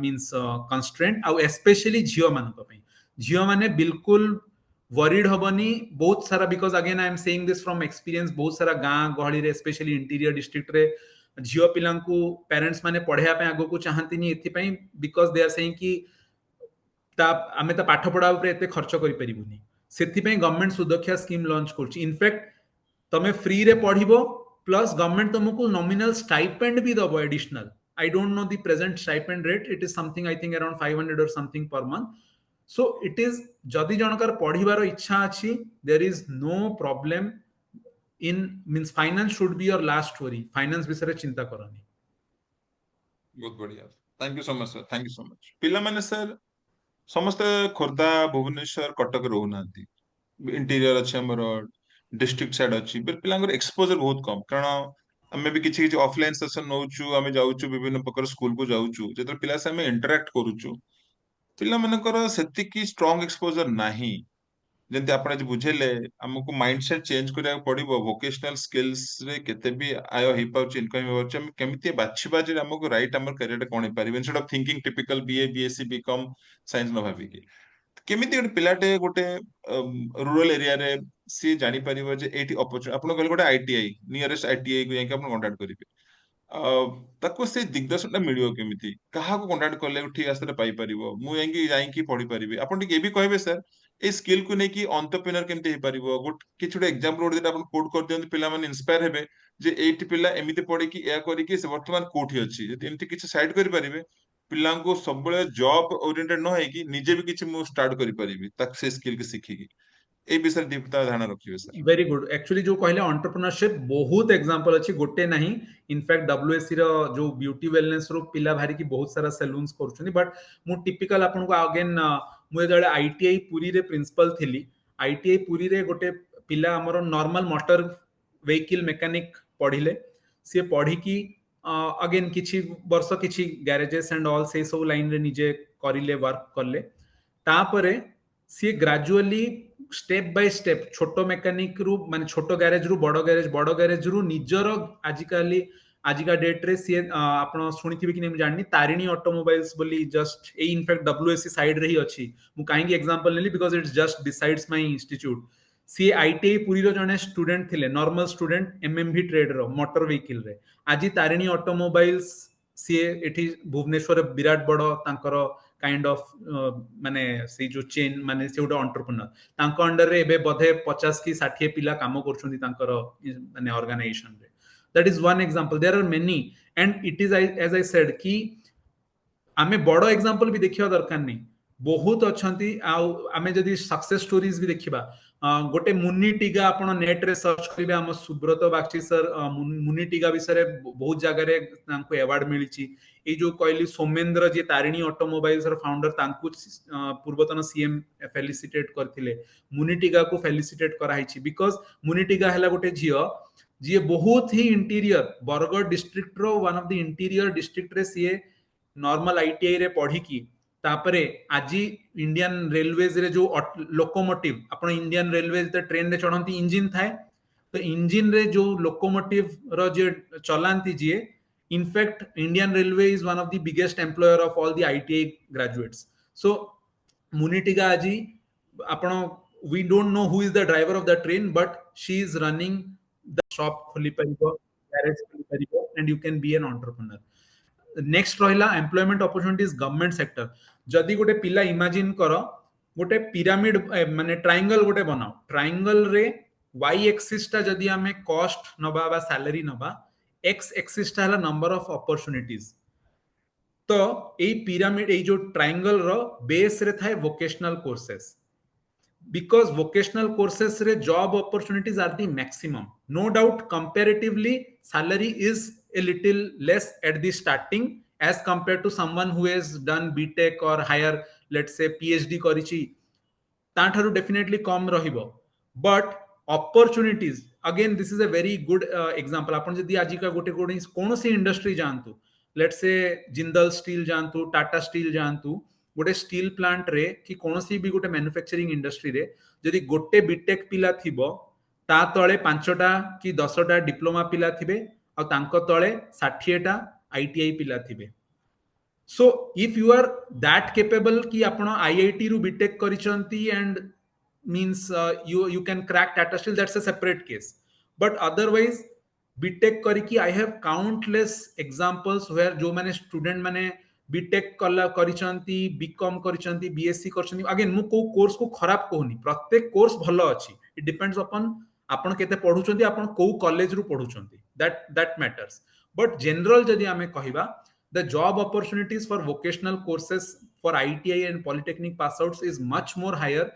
means constraint ଆଉ especially झियो मानक पई झियो माने बिल्कुल वरीड हबनी बहुत सारा because again I am saying this from experience बहुत सारा गां गहली रे स्पेशली इंटीरियर डिस्ट्रिक्ट रे झियो पिलांकू पेरेंट्स माने पढिया पे आगो को चाहंतिनी एथि पई बिकॉज दे आर सेइंग कि ता आमे ता पाठ पढा ऊपर एते खर्च करि परिबुनी सेथि पई गवर्नमेंट सुरक्षा स्कीम लॉन्च करछि इनफैक्ट तमे फ्री रे पढिबो प्लस गवर्नमेंट तुमको नॉमिनल स्टाइपेंड भी दबो additional I don't know the present stipend rate. It is something I think around 500 or something per month. So it is जदि जनकर पढिबार इच्छा अछि there is no problem in means finance should be your last worry. Finance विषय चिंता करनी. बहुत बढ़िया. Thank you so much sir. Thank you so much. पिला माने सर समस्त खोर्धा भुवनेश्वर कटक रहउनांती. इंटीरियर अछि हमर डिस्ट्रिक्ट साइड अछि पिलांगर एक्सपोजर बहुत कम कारण आमे भी किछि किछि ऑफलाइन सेशन नौचु आमे जाउचु विभिन्न प्रकार स्कूल को जाउचु जेतर पिला से आमे इंटरैक्ट करूचु पिला मनकर सेति की स्ट्रांग एक्सपोजर नाही जेंति आपण जे बुझेले हमको माइंडसेट चेंज करिया पड़िबो वोकेशनल स्किल्स रे केते भी आयो हि पाउच इनकम होछ हम केमिति बाछिबा जे हमको राइट हमर करियर कोन पारिबे instead of thinking typical BA BSc BCom science न भाबी की केमिति गोटे पिलाटे गोटे रूरल एरिया रे सी जानि परिबो जे एटी अपॉर्चुनिटी आपण गले गोटे ITI नियरेस्ट ITI को जाके आपण कांटेक्ट करिवे ताको से दिग्दर्शनटा मिलियो केमिति कहा को कांटेक्ट करले ठीक आस्ते पाई परिबो मु जाई पढी परिबे आपण टिके भी कहबे सर ए स्किल को नै कि एंटरप्रेन्योर केमिति हे परिबो गुड किछुडे एग्जांपल गोटे आपण कोड कर दियंत पिला माने इंस्पायर हेबे जे एटी पिला एमिति पढी कि या करी कि से वर्तमान कोठी अछि जे एमिति किछ साइड करि परिबे पिलांको सब बळे जॉब ओरिएंटेड न है कि निजे भी किछ मु स्टार्ट करि परिबे तक से स्किल के सिखि कि ए विषय दीपता ध्यान रखिबे सर वेरी गुड एक्चुअली जो कहले एंटरप्रेन्योरशिप बहुत एग्जांपल अछि गोटे नाही इनफैक्ट WSC रो जो ब्यूटी वेलनेस रो पिला भारी की बहुत सारा सैलून्स करछनी बट मु टिपिकल आपन को अगेन मु एदळे ITI पुरी रे प्रिंसिपल थिली ITI पुरी रे गोटे पिला हमरो नॉर्मल मोटर व्हीकल मैकेनिक पढिले से पढी की अगेन किछि वर्ष किछि गैरेजेस एंड ऑल से सब लाइन रे निजे करिले वर्क करले तापरे सी ग्रेजुअली स्टेप बाय स्टेप छोटो मेकानिक रु माने छोटो गैरेज रु बड़ो गैरेज रु निजर आजिका डेट रे सी आपण सुनिथिबे कि नै जाननी तारिणी ऑटोमोबाइल्स बोली just a in fact WSC side रे ही अछि मु काहेकि एग्जांपल लेली because it's just besides my institute सी ITI पुरी रो जने स्टूडेंट थिले नॉर्मल स्टूडेंट MMV ट्रेड रो मोटर व्हीकल रे आजि तारिणी ऑटोमोबाइल्स सी एठी भुवनेश्वर विराट बड़ो तांकर काइंड ऑफ माने से जो चेन माने से उडा एंटरप्रेन्योर तांको अंडर रे एबे बधे 50 की 60 पिला काम करछुंदी तांकर माने ऑर्गेनाइजेशन रे that is one example there are many and it is as I said कि आमे बड़ो एग्जांपल भी देखिया दरकार नै बहुत अछंती आ आमे जदी सक्सेस स्टोरीज भी देखिबा गोटे मुनिटिगा आपण नेट रे सर्च करिबे हम सुब्रत बागची सर मुनिटिगा विषय बहुत जगह रे तांको अवार्ड मिलिची ए जो कहली सोमेंद्र जे तारिणी ऑटोमोबाइल्स र फाउंडर तांको पूर्वतन CM फेलिसिटेट करथिले मुनिटिगा को फेलिसिटेट कराइची बिकॉज़ मुनिटिगा हला गोटे झियो जे बहुत ही इंटीरियर बरगढ़ डिस्ट्रिक्ट रो one of the interior district रे सीए नॉर्मल ITI रे पढी की तापरे आजी इंडियन रेलवेज रे जो लोकोमोटिव आपण इंडियन रेलवेज द ट्रेन रे चढ़ंती इंजिन थाए तो इंजिन रे जो लोकोमोटिव रो जे चलांती जे in fact Indian railway is one of the biggest employer of all the ITI graduates so मुनिटिका आजी आपण we don't know who is the driver of the train but she is running the shop kholi paribo garage kholi paribo and you can be an entrepreneur next रहिला employment opportunities government sector जदि गोटे पिला imagine करो गोटे pyramid माने triangle गोटे बनाओ triangle रे y एक्सिस टा जदि हमें कॉस्ट नबा बा सैलरी नबा x एक्सिस टा हला नंबर ऑफ अपॉर्चुनिटीज तो ए पिरामिड ए जो ट्रायंगल रो बेस रे थाए vocational courses because vocational courses re job opportunities are the maximum no doubt comparatively salary is a little less at the starting as compared to someone who has done btech or higher let's say phd karichi ताठारु definitely कम रहिबो but opportunities again this is a very good example आपण जदि आज का गोटे कोनोसी industry जानतु let's say Jindal steel जानतु Tata steel जानतु गोटे स्टील प्लांट रे कि कोनोसी भी गोटे मैन्युफैक्चरिंग इंडस्ट्री रे जदि गोटे बीटेक पिला थिबो ता तळे 5टा कि 10टा डिप्लोमा पिला थिबे आ तांको तळे 60टा आईटीआई पिला थिबे so if you are that capable कि आपण आईआईटी रु बीटेक करिसंती and means you can crack Tata steel that's a separate case but otherwise BTech करिकी I have countless examples where जो माने स्टूडेंट माने बीटेक कला करिसंती बीकॉम करिसंती बीएससी करसंती अगेन मु को कोर्स को खराब कहूनी प्रत्येक कोर्स भलो अछि इट डिपेंड्स अपन आपण केते पढुचंती आपण को कॉलेज रु पढुचंती दैट मैटर्स बट जनरल जदि हमें कहिबा the job opportunities for vocational courses for ITI and polytechnic pass outs is much more higher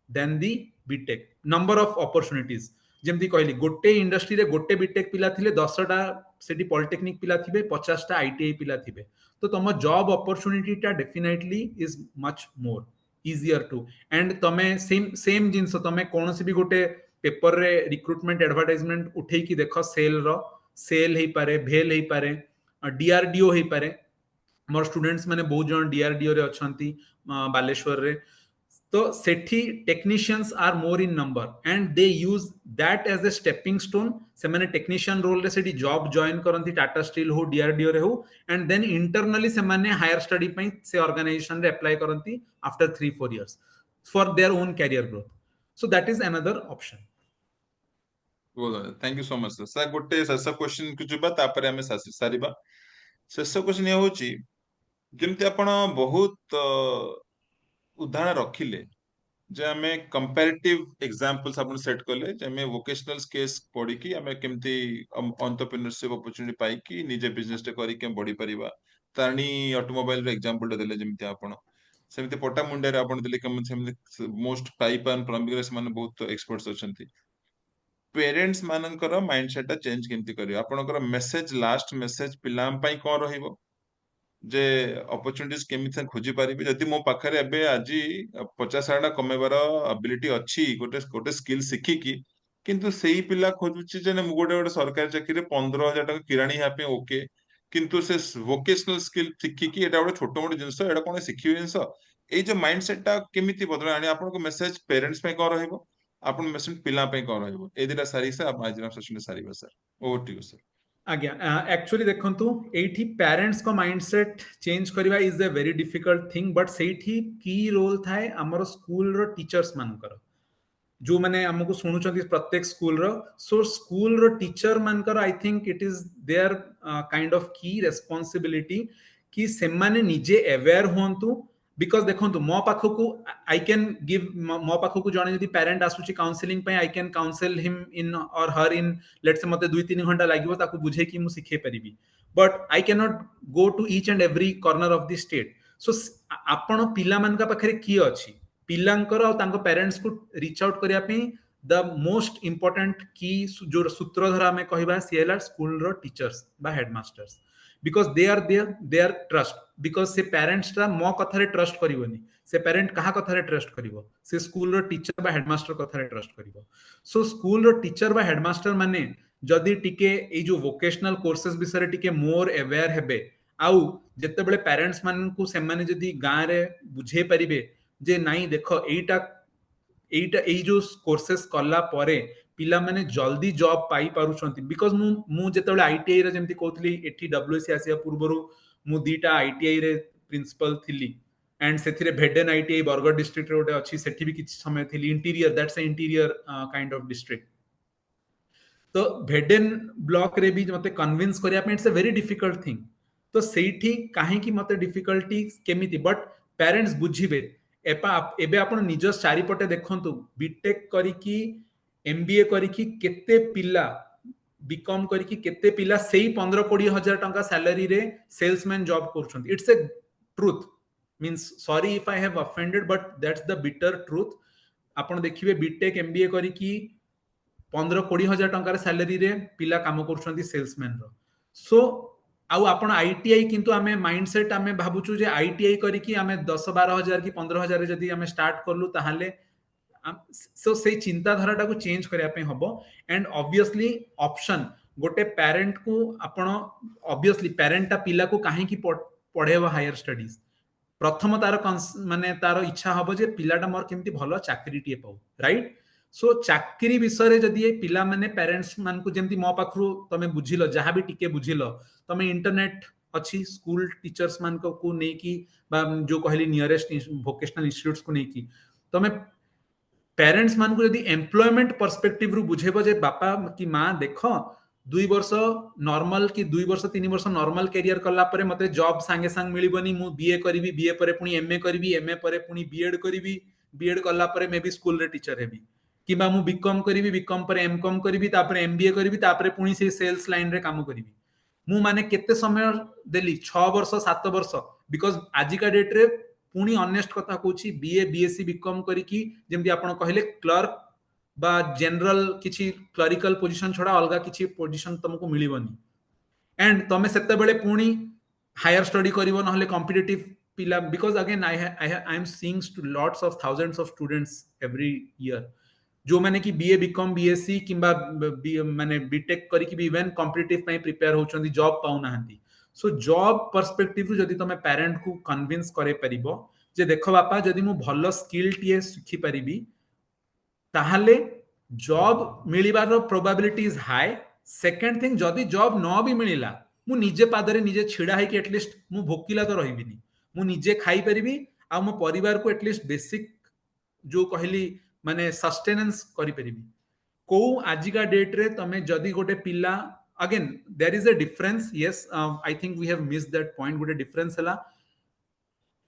than the BTech number of opportunities जेमती कहली गोटे इंडस्ट्री रे गोटे बीटेक पिला थिले 10टा सेठी पॉलिटेक्निक पिला थिबे 50टा आईटीआई पिला थिबे तो तम जॉब अपॉर्चुनिटी टा definitely is much more easier to and तमे सेम जिंस तमे कोनोसी भी गोटे पेपर रे रिक्रूटमेंट एडवर्टाइजमेंट उठेई की देखो सेल हेई पारे भेल हेई पारे डीआरडीओ हेई पारे मोर स्टूडेंट्स माने बहुत जन डीआरडीओ रे अछंती बालेश्वर रे तो सेठी technicians are more in number and they use that as a stepping stone से माने टेक्नीशियन रोल रे सेठी जॉब जॉइन करंती टाटा स्टील हो डीआरडीओ रे हो एंड देन इंटरनली से माने हायर स्टडी पई से ऑर्गेनाइजेशन रे अप्लाई करंती after 3-4 years for their own career growth so that is another option thank you so much sir गोटे शेष क्वेश्चन को जुबा तापरे हमें सारिबा शेष क्वेश्चन ये होची जेमति आपण बहुत उदाहरण रखिले जे हमें कंपैरेटिव एग्जांपल्स आपण सेट करले जे हमें वोकेशनल केस पढी कि हमें केमति एंटरप्रेन्योरशिप अपॉर्चुनिटी पाई कि निजे बिजनेस टे करी के बढ़ी परिबा तानी ऑटोमोबाइल रे एग्जांपल देले जेमति आपण सेमति पोटा मुंडे रे आपण देले केमति मोस्ट पाइप एंड प्लम्बिंग रे माने बहुत एक्सपर्ट्स अछंती पेरेंट्स मानकर माइंडसेट चेंज केमति करियो आपनकर मेसेज लास्ट मेसेज पिलाम पई कोन रहिबो जे अपॉर्चुनिटीज केमिति खोजी पारिबे जदि मो पाखरे एबे आजी 50,000 कमेबार एबिलिटी अछि गोटे स्किल सिखी की किंतु सेही पिला खोजुची जे मु गोटे सरकारी चाकरी 15,000 टका किराणी हापे ओके किंतु से वोकेशनल स्किल सिखी की एटा गोटे छोटो मोटे जिंस एटा कोन सिखियो जिंस ए जे माइंडसेट टा केमिति बदल आनी आपनको मेसेज पेरेंट्स पे कोन रहिबो आपण मेसेज पिला पे कोन रहिबो ए दिला सारी से आप आज सेशन सारीबा sir over to you sir आज्ञा एक्चुअली देखंतु एठी पेरेंट्स को माइंडसेट चेंज करबा is a very difficult thing but सेठी की रोल थाए हमर स्कूल रो टीचर्स मानकर जो माने हमको सुनुचंती प्रत्येक स्कूल रो सो स्कूल रो टीचर मानकर I think it is there kind of की रेस्पोंसिबिलिटी कि से माने निजे अवेयर होंतु बिकॉज देखंतु मो पाखकु आई कैन गिव मो पाखकु जने यदि पेरेंट आसुची काउंसलिंग पे I can counsel him in or her in let's say मते 2-3 घंटा लागिवो ताकू बुझे कि मु सिखे परिबी but I can not go to each and every corner of the state so आपण पिला मान का पाखरे की अछि पिलांकर और तांको पेरेंट्स को रीच आउट करिया पे द मोस्ट इंपोर्टेंट की जो सूत्रधार में कहबा सीएलआर स्कूल रो टीचर्स बा headmasters because they are trust because से पेरेंट्स रा मो कथा रे ट्रस्ट करिवनी से पेरेंट कहा कथा रे ट्रस्ट करिवो से स्कूल रो टीचर बा हेडमास्टर कथा रे ट्रस्ट करिवो सो स्कूल रो टीचर बा हेडमास्टर माने जदी टिके ए जो वोकेशनल कोर्सेस बिसरे टिके मोर अवेयर हेबे आउ जते बेले पेरेंट्स मान को से माने जदी गां रे बुझे परिबे जे नाही देखो एटा एई जो कोर्सेस कला परे पिला माने जल्दी जॉब पाई पारुछंती बिकॉज मु जेतेबेले आईटीआई रे जेमती कहतली एठी डब्ल्यूएससी आसिया पूर्वरु मु दीटा आईटीआई रे प्रिंसिपल थिली एंड सेथिरे भेडेन आईटीआई बरगढ़ डिस्ट्रिक्ट रे ओटे अछि सेठी भी किछ समय थिली interior that's a interior kind of district तो भेडेन ब्लॉक रे भी मते कन्विंस करिया पे it's a very difficult thing तो सेठी काहे कि मते डिफिकल्टी केमिति बट पेरेंट्स बुझिबे एबे आपण निज चारिपटे देखंतु बीटेक करिकी एमबीए करिकी केते पिला बीकॉम करिकी केते पिला सेही 15-20 हजार टंका सैलरी रे सेल्समैन जॉब करछंती it's a truth means sorry if I have offended but that's the bitter truth आपण देखिबे बीटेक एमबीए करिकी 15-20 हजार टंका सैलरी रे पिला काम करछंती सेल्समैन रो सो आउ आपण आईटीआई किंतु आमे माइंडसेट आमे भाबुछु जे आईटीआई करिकी आमे 10-12 हजार की 15 हजार जदी आमे स्टार्ट करलु ताहाले सो से चिंता धाराटा को चेंज करिया पे हबो एंड ऑब्वियसली ऑप्शन गोटे पेरेंट को आपण ऑब्वियसली पेरेंट ता पिला को काहे की पढेबो हायर स्टडीज प्रथम तार माने तार इच्छा हबो जे पिलाटा मोर केमती भलो चाकरी टिए पाउ राइट सो चाकरी विषय जदि ये पिला माने पेरेंट्स मान को जेमती मो पाखरु तमे बुझिलो जहां भी टिके बुझिलो तमे इंटरनेट अच्छी स्कूल टीचर्स मान को नहीं की जो कहली नियरेस्ट वोकेशनल इंस्टीट्यूट्स को नहीं की तमे पेरेंट्स मान को यदि एम्प्लॉयमेंट पर्सपेक्टिव रु बुझेबो जे बापा की मां देखो 2 वर्ष नॉर्मल की 2 वर्ष 3 वर्ष नॉर्मल कैरियर करला परे मते जॉब संगे संग मिलिबनी मु बीए करबी बीए परे पुनी एमए करबी एमए परे पुनी बीएड करबी बीएड करला परे मे भी स्कूल रे टीचर हेबी किबा मु बीकॉम करबी बीकॉम परे एमकॉम करबी तापरे एमबीए करबी तापरे पुनी से सेल्स लाइन रे काम करबी मु माने केते समय देली 6 वर्ष 7 वर्ष बिकॉज आजिका डेट रे पुनी ऑनेस्ट कथा कहूची बीए बीएससी बीकॉम करिकी जेमती आपण कहले क्लर्क बा जनरल किछि क्लरिकल पोजीशन छोड़ा अलगा किछि पोजीशन तुमको मिलिबनी एंड तमे सेते बेले पुनी हायर स्टडी करिवो नहले कॉम्पिटिटिव पिला because again I am seeing lots of thousands of students every year जो माने कि बीए बीकॉम बीएससी किंबा माने बीटेक करिकी भी इवन कॉम्पिटिटिव पई प्रिपेयर होचंदी जॉब पाउ नाहंती सो जॉब पर्सपेक्टिव जदि तमे पेरेंट को कन्विंस करे परिबो जे देखो बापा जदि मु भलो स्किल टिए सिखि परिबी ताहाले जॉब मिलिबार probability is high second thing जदि जॉब न भी मिलिला मु निजे पादरे निजे छिड़ा है कि एटलीस्ट मु भोकिला तो रहिबिनी मु निजे खाई परिबी आ मो परिवार को एटलीस्ट बेसिक जो कहली माने सस्टेनेंस करि परिबी को आजिका डेट रे तमे जदि गोटे पिला again there is a difference yes I think we have missed that point गोटे डिफरेंस हला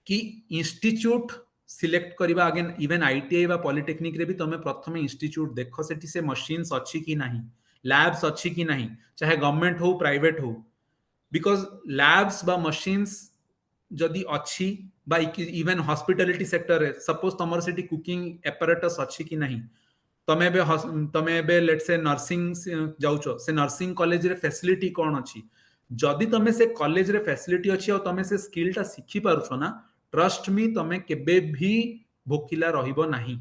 कि इंस्टीट्यूट सिलेक्ट करबा अगेन इवन आईटीआई बा पॉलिटेक्निक रे भी तमे प्रथमे इंस्टीट्यूट देखो सेठी से मशीन्स अछि कि नाही लैब्स अछि कि नाही चाहे गवर्नमेंट हो प्राइवेट हो बिकॉज लैब्स बा मशीन्स जदि अछि बा इवन हॉस्पिटैलिटी सेक्टर रे सपोज तमर सेठी कुकिंग एपरेटस अछि कि नाही तमे बे लेट्स से नर्सिंग जाउचो से नर्सिंग कॉलेज रे फैसिलिटी कोन अछि जदि तमे से कॉलेज रे फैसिलिटी अछि और तमे से स्किल ता सिखि पारुछो ना ट्रस्ट मी तमे केबे भी भोकिला रहिबो नाही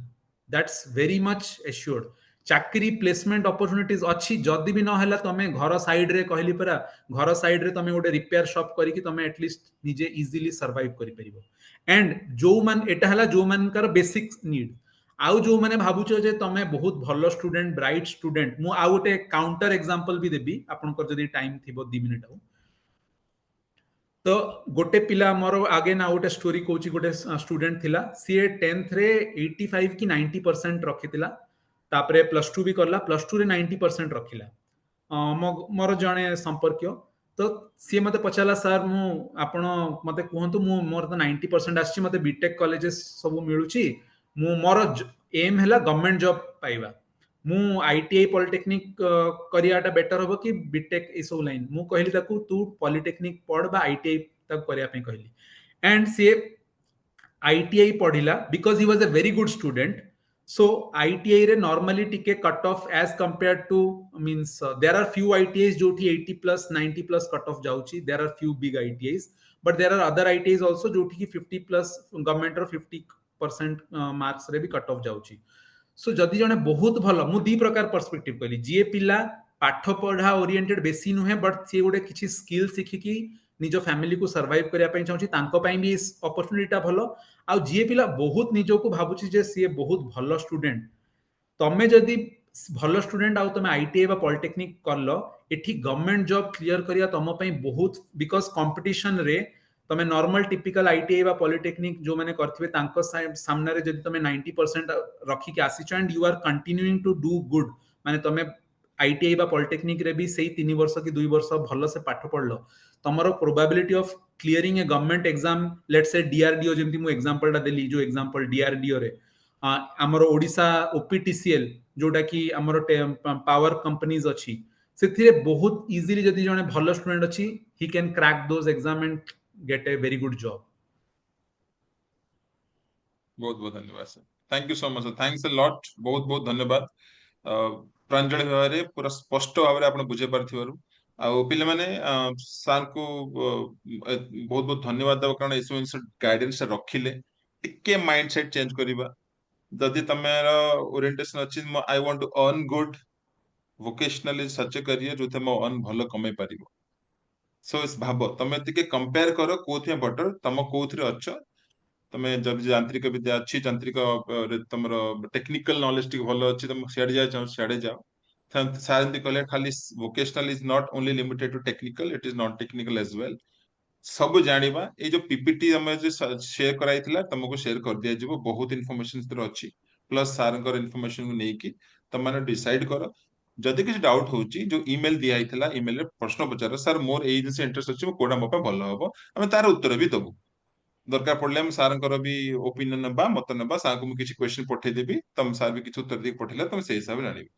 दैट्स वेरी मच एश्योर्ड चाकरी प्लेसमेंट अपॉर्चुनिटीज अच्छी जदि भी न हला तमे घर साइड रे कहली परा घर साइड रे तमे गोटे रिपेयर शॉप करिकी तमे एटलीस्ट निजे इजीली सर्वाइव करि परिबो एंड जो मान एटा हला जो मान कर बेसिक नीड आउ जो माने भाबुचो जे तमे बहुत भलो स्टूडेंट ब्राइट स्टूडेंट मु आ गोटे काउंटर एग्जांपल भी देबी आपन कर जदी टाइम थिबो 2 मिनिट आउ तो गोटे पिला मोर आगे ना गोटे स्टोरी कहूची गोटे स्टूडेंट थिला सी 10th रे 85 की 90% रखितिला तापरे प्लस 2 भी करला प्लस 2 रे 90% रखिला मोर जणे संपर्क तो सी मते पचाला सर मु आपण मते कहंतु मु मोर तो 90% आछि मते बीटेक कॉलेजेस सब मिलुची मु मोर एम हैला गवर्नमेंट जॉब पाइबा मु आईटीआई पॉलिटेक्निक करियाटा बेटर होबो कि बीटेक इसो लाइन मु कहली ताकू तू पॉलिटेक्निक पढ़ बा आईटीआई तक करिया पे कहली एंड सी आईटीआई पढ़िला because he was a very good student so ITI रे नॉर्मली टिके cut off as compare to means there are few ITIs जोठी 80 प्लस 90 प्लस कट ऑफ जाउची there are few big ITIs but there are other ITIs also जोठी की 50 plus government रो 50% marks रे भी cut off जाउची सो जदि जने बहुत भलो मु दी प्रकार पर्सपेक्टिव कहली जे पिला पाठ पढ़ा ओरिएंटेड बेसी नुहे बट से गोटे किछि स्किल सिखि की निजो फैमिली को सर्वाइव करिया पई चाहूची तांको पई भी अपॉर्चुनिटीटा भलो आ जे पिला बहुत निजो को भाबुची जे से बहुत भलो स्टूडेंट तमे जदि भल स्टूडेंट आउ तुम आईटीआई बा पॉलिटेक्निक करलो एठी गवर्नमेंट जॉब क्लियर करिया तुम पई बहुत बिकॉज कंपटीशन रे तमे नॉर्मल टिपिकल आईटीआई बा पॉलिटेक्निक जो माने करथिबे तांको सामने रे जदि तमे 90% रखी के आसीछ and you are continuing to do good माने तमे आईटीआई बा पॉलिटेक्निक रे भी सेही 3 वर्ष कि 2 वर्ष भलो से पाठ पढ़लो तमरो probability of clearing a government exam let's say DRDO जेमति मु एग्जांपल टा देली जो एग्जांपल डीआरडीओ रे हमरो ओडिसा ओपीटीसीएल जोटा कि हमरो पावर कंपनीज अछि सेथिरे बहुत इजीली जदि जने भलो स्टूडेंट अछि he can crack those exam and gate A very good job. बहुत बहुत धन्यवाद sir, thank you so much sir, thanks a lot, बहुत बहुत धन्यवाद प्रांजल भाव में पूरा स्पष्ट भाव में आप बुझे पार्थिबारु आउ पिले माने सर को बहुत बहुत धन्यवाद देव कारण एसब जिनस गाइडेंस रखिले टिके माइंडसेट चेंज करबा जदि तमेर ओरिएंटेशन अछि I want to earn good vocational is such a career जो तम अर्न भलो कमे पारिबो सो इस भाबो तमे टिके कंपेयर करो कोथे बेटर तम कोथरे अच्छो तमे जब यांत्रिक विद्या अच्छी यांत्रिक तुमर टेक्निकल नॉलेज टी भलो अच्छी तुम सियाड़े जाओ सियाड़े जाओ सारंती कहले खाली vocational is not only limited to technical it is not technical as well सब जानिबा ए जो पीपीटी हमें जो शेयर कराइथिला तुमको शेयर कर दिया जिवो बहुत इन्फॉर्मेशन तर अच्छी प्लस सारंकर इन्फॉर्मेशन को नेकी तुम माने डिसाइड करो जदि किसी डाउट होची जो ईमेल दिया हितला ईमेल रे प्रश्न पचार सर मोर एई जिंस इंटरेस्ट अछि कोडा मो पे भलो हबो हमें तार उत्तर भी दबु दरकार पड़ले हम सारंकर भी ओपिनियन नबा मत नबा सार को मु किछि क्वेश्चन पठे देबी तुम सार भी किछि उत्तर दी पठेला तुम से हिसाब जानिबी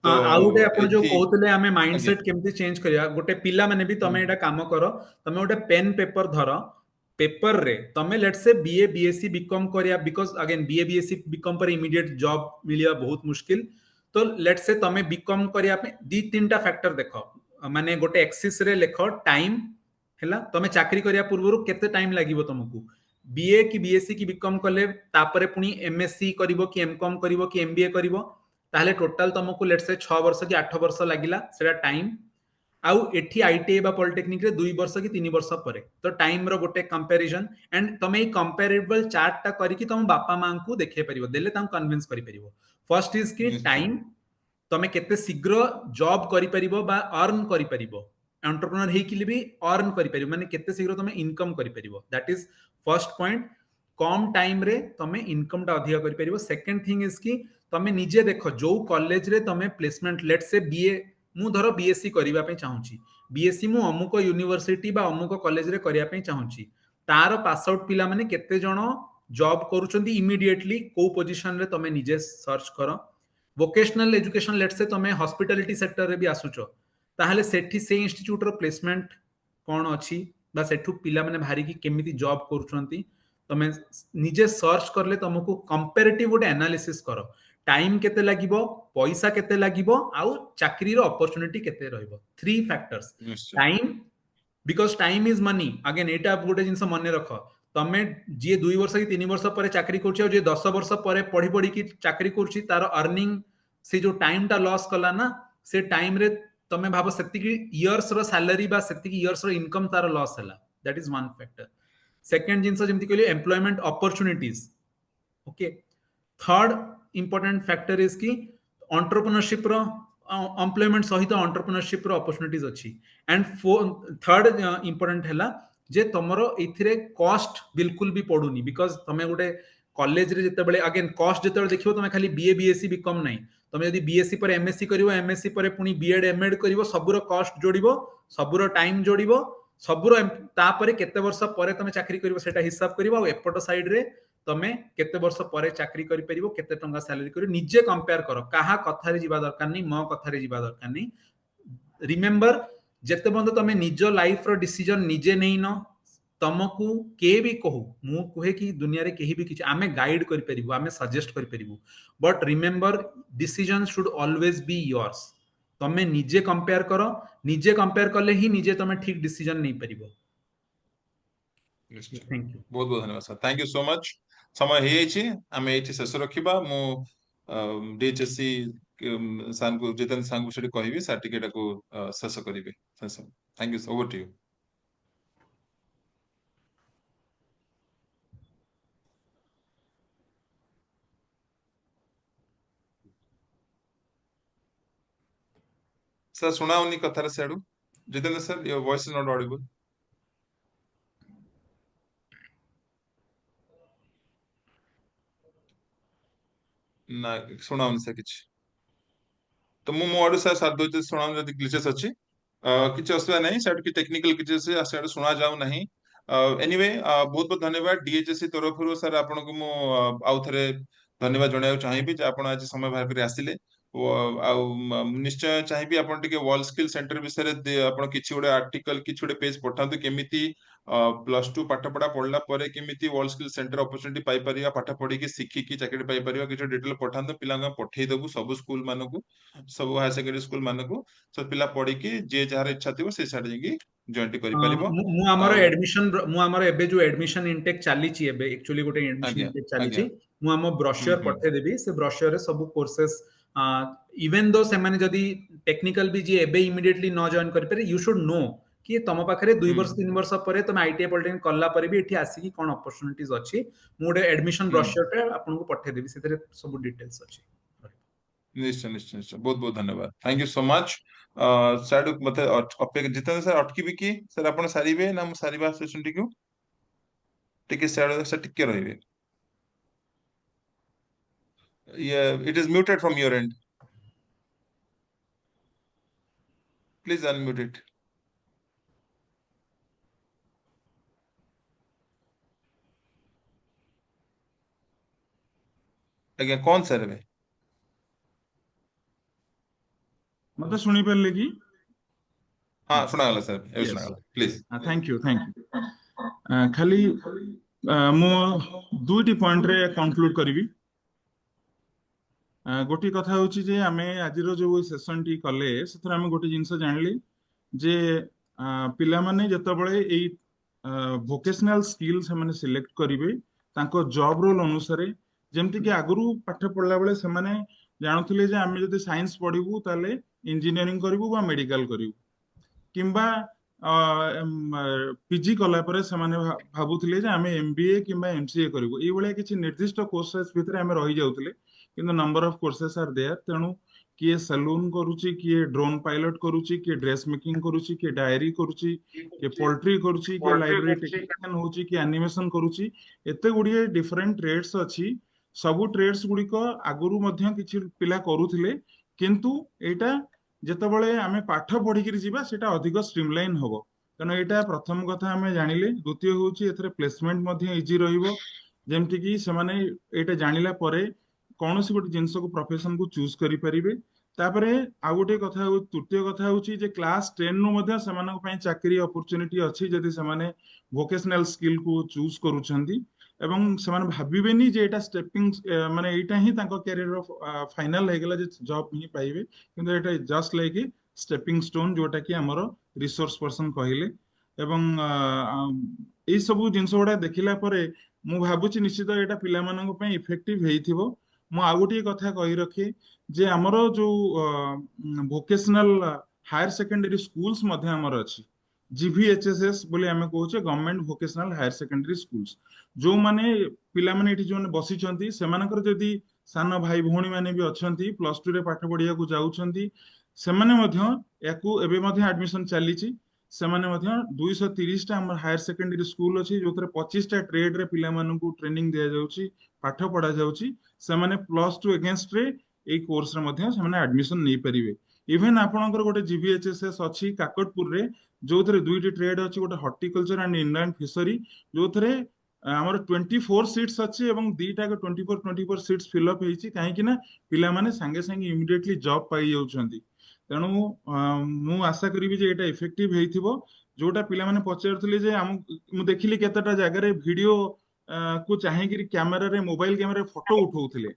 तो आउटे आपण जो एथि कहतले हमें आज्ञा माइंडसेट केमती चेंज करिया गोटे पिला माने भी तमे एटा काम करो तमे गोटे पेन पेपर धरो पेपर रे तमे let's say BA BSc BCom करिया because again BA BSc BCom पर इमीडिएट जॉब मिलिया बहुत मुश्किल तो लेट्स से तमे बीकॉम करिया पे दी तीनटा फैक्टर देखो माने गोटे एक्सिस रे लेखो टाइम हैला तमे चाकरी करिया पूर्वरु केते टाइम लागिवो तुमको बीए की बीएससी की बीकॉम कले तापरे पुनी एमएससी करिवो कि एमकॉम करिवो कि एमबीए करिवो ताहले टोटल तुमको लेट्स से 6 वर्ष कि 8 वर्ष लागिला सेटा टाइम आउ एठी आईटीआई बा पॉलिटेक्निक रे 2 वर्ष कि 3 वर्ष परे तो टाइम रो गोटे कंपैरिजन एंड तमे कंपैरेबल चार्ट टा करी कि तुम बापा मां को देखे परिबो देले तां कन्विंस करि परिबो फर्स्ट इज कि टाइम तमे केते शीघ्र जॉब करि परिबो बा अर्न करि परिबो एंटरप्रेन्योर हे कि भी अर्न करि परिबो माने केते शीघ्र तमे इनकम करि परिबो दैट इज फर्स्ट पॉइंट कम टाइम रे तमे इनकम टा अधिक करि परिबो सेकंड थिंग इज कि तमे निजे देखो जो कॉलेज रे तमे प्लेसमेंट लेट से बीए मु धरो बीएससी करिवा पे चाहूची बीएससी मु अमुक यूनिवर्सिटी बा अमुक कॉलेज रे करिया पे चाहूची तार पास आउट पिला माने केते जण जॉब करूचंती इमीडिएटली को पोजीशन रे तमे निजे सर्च करो वोकेशनल एजुकेशन लेट से तमे हॉस्पिटैलिटी सेक्टर रे भी आसुचो ताहले सेठी से इंस्टीट्यूट रो प्लेसमेंट कोन अछि बा सेठु पिला माने भारी की केमिति जॉब करूचंती तमे निजे सर्च करले तुमको कंपैरेटिव गोटे एनालिसिस करो टाइम केते लागिबो पैसा केते लागिबो आउ चाकरी रो अपॉर्चुनिटी केते रहइबो 3 factors time because time is money again एटा गोटे जिंस मने रखो तमे जे 2 वर्ष कि 3 वर्ष परे चाकरी करछि और जे 10 वर्ष परे पढी पढी की चाकरी करछि तार अर्निंग से जो टाइम टा लॉस कला ना से टाइम रे तमे भाबो सेति की इयर्स रो सैलरी बा सेति की इयर्स रो इनकम तार लॉस हला that is one factor second जिंस जेमति कहली employment opportunities okay third important factor is कि एंटरप्रेन्योरशिप रो एम्प्लॉयमेंट सहित एंटरप्रेन्योरशिप रो अपॉर्चुनिटीज अछि एंड थर्ड इंपोर्टेंट हैला जे तमरो एथिरे कॉस्ट बिल्कुल भी पडुनी बिकॉज तमे गोटे कॉलेज रे जते बेले अगेन कॉस्ट जते बेले देखिबो तमे खाली बीए बीएससी बीकॉम नाही तमे यदि बीएससी पर एमएससी करिवो एमएससी पर पुनी बीएड एमएड करिवो सबुरो कॉस्ट जोड़िबो सबुरो टाइम जोड़िबो सबुरो तापरे केते वर्ष परे तमे चाकरी करिवो सेटा हिसाब करिवो आ एपट साइड रे तमे केते वर्ष परे चाकरी करि परिबो केते टंका सैलरी करिवो निजे कंपेयर करो काहा कथा रे जीवा दरकार नहीं मो कथा रे जीवा दरकार नहीं रिमेंबर जेते बंद तमे निजो लाइफ रो डिसीजन निजे नहीं न तमको के भी कहू मु कहे कि दुनिया रे केही भी किछ आमे गाइड करि परिबो आमे सजेस्ट करि परिबो but remember decision should always be yours तमे निजे कंपेयर करो निजे कंपेयर करले ही निजे तमे ठीक डिसीजन नहीं परिबो थैंक यू बहुत बहुत धन्यवाद sir thank you so much समय हे छी आमे एठी शेष रखिबा मु डीएचएससी सान को जितन सांग बिषय कहबी सर टिकेट को शेष करिवे thank you over to you sir सुनाओनी कथार सियाडू Jitendra sir your voice is not audible ना सुनाओनी सर किछ तो मु आडू सर साथ दो सुनाओ जदी ग्लिचेस अछि किछ असुविधा नहीं सेट की टेक्निकल किछ से सेट सुना जाऊ नहीं एनीवे बहुत बहुत धन्यवाद डीएचएससी तरफ सर आपन को मु आउ थरे धन्यवाद जणाय चाहिबी जे आपन आज समय बाहर कर आसिले निश्चय चाहिए आपन टिके वॉल स्किल सेंटर विषय आपन किछि गोटे आर्टिकल किछि गोटे पेज पठांतु केमिति +2 पाठ पढ़ा पढ़ला परे केमिति वॉल स्किल सेंटर अपॉर्चुनिटी पाई परिया पाठ पढ़ी की सिखी की चाकरी पाई परिया किछि डिटेल पठांतु पिला का पठेई देबु सब स्कूल मानको सब हाई सेकेंडरी स्कूल मानको सब पिला पढ़ी की जे जहार इच्छा थिबो से साडे जेकी जॉइन करि परिबो मु हमर एडमिशन मु हमर एबे जो एडमिशन इनटेक चाली छि एबे एक्चुअली गोटे एडमिशन आज्ञा इनटेक चाली आज्ञा छि मु हम ब्रोशर पठे देबी से ब्रोशर रे सब कोर्सेस इवन दो से माने जदी टेक्निकल भी जे एबे इमीडिएटली न जॉइन करि पारे यू शुड नो कि तम पाखरे 2 वर्ष 3 वर्ष परे तुम आईटीआई पॉलिटेक्निक कल्ला परे भी एठी आसी कि कोन अपॉर्चुनिटीज अछि मु गोटे एडमिशन ब्रोशर रे आपन को पठे देबी सेतरे सब डिटेल्स अछि निश्चय निश्चय निश्चय बहुत बहुत धन्यवाद thank you so much sir मते अपेक्षा जितेंद्र सर अटकी भी की सर आपन सारीबे ना मु सारीबा सेशन टिकू टिके सर सर टिके रहिबे yeah it is muted from your end please unmute it आज्ञा कौन सर है मते सुनी परले कि हाँ सुना गला सर ए सुना गला प्लीज थैंक यू खाली मु दुईटी पॉइंट रे कंक्लूड करिवि गोटी कथा होची जे आमे आजिरो जो सेशन टी कले सेथर आमे गोटी जिंस जानली जे पिला माने जतबळे एई वोकेशनल स्किल्स हमने सिलेक्ट करिवे तांको जॉब रोल अनुसार जेमति कि आगुरु पाठ पढला बेले से माने जानुथिले जे आमे जदि साइंस पढिबु ताले इंजीनियरिंग करिबु बा मेडिकल करिबु किंबा पीजी कला परे से माने भाबुथिले जे आमे एमबीए किंबा एमसीए करिबु एई भले किछि निर्दिष्ट कोर्सेस भितरे आमे रहि जाउथिले किंतु number of courses are there तेणु किए सैलून करूची किए ड्रोन पायलट करूची किए ड्रेस मेकिंग करूची किए डायरी करूची किए पोल्ट्री करूची किए लाइब्रेरी टेक्नीशियन होची किए एनिमेशन करूची एते गुडिए डिफरेंट ट्रेड्स अछि सबु ट्रेड्स गुडी को आगुरु मध्य किछि पिला करूथिले किंतु एटा जेतबळे आमे पाठ पढी करी जीवा सेटा अधिक स्ट्रीमलाइन होबो कारण एटा प्रथम कथा आमे जानिले द्वितीय होची एथरे प्लेसमेंट मध्य इजी रहिबो जेमति कि सेमाने एटा जानिला परे कौन सी गोटे जिनस को प्रोफेशन को चूज करि परिबे तापरे आ गोटे कथा हो तृतीय कथा होची जे क्लास 10 नु मध्ये सेमानक पय चाकरी अपॉर्चुनिटी अछि जदि सेमाने वोकेशनल स्किल को चूज करूछंदी एवं सेमाने भाबिबेनी जे एटा स्टेपिंग माने एटा ही तांको कैरियर ऑफ फाइनल हे गेला जे जॉब ही पाइबे किंतु एटा just like a stepping stone जोटा कि हमर रिसोर्स पर्सन कहिले एवं ए सब जिनस गोडा देखिला परे मु भाबुची निश्चित एटा पिला मानक पय इफेक्टिव हेइथिबो मु आ गोटे कथा कहि रखे जे हमर जो वोकेशनल हायर सेकेंडरी स्कूल्स मध्ये हमर अछि जीवीएचएसएस बोले हमें कहूचे government vocational higher secondary schools जो माने पिला माने एठी जो बसी छंती सेमानकर जदी सान भाई भौणी माने भी अछंती +2 रे पाठ पढिया को जाउछंती सेमाने मध्ये याकू एबे मध्ये एडमिशन चालीची सेमाने मध्ये 230 टा हमर हायर सेकेंडरी स्कूल अछि जोतरे 25 टा ट्रेड रे पिला मानकू ट्रेनिंग दिया जाउची पाठ पढा जाउची सेमाने +2 अगेंस्ट रे ए कोर्स रे मध्ये सेमाने एडमिशन नै परिबे इवन आपनकर गोटे जीवीएचएसएस अछि काकटपुर रे जोथरे दुईटी ट्रेड अछि गोटे हॉर्टिकल्चर एंड इनलैंड फिशरी जोथरे हमर 24 सीट्स अछि एवं दीटा के 24 सीट्स फिल अप हेछि काहे कि ना पिला माने संगे संगे इमीडिएटली जॉब पाई जाउछंती तेणु मु आशा करिबि जे एटा इफेक्टिव हेइथिबो जोटा पिला माने पचारथले जे मु देखिली केतटा जगह रे वीडियो को चाहे कि कैमरा रे मोबाइल कैमरा रे फोटो उठाउथले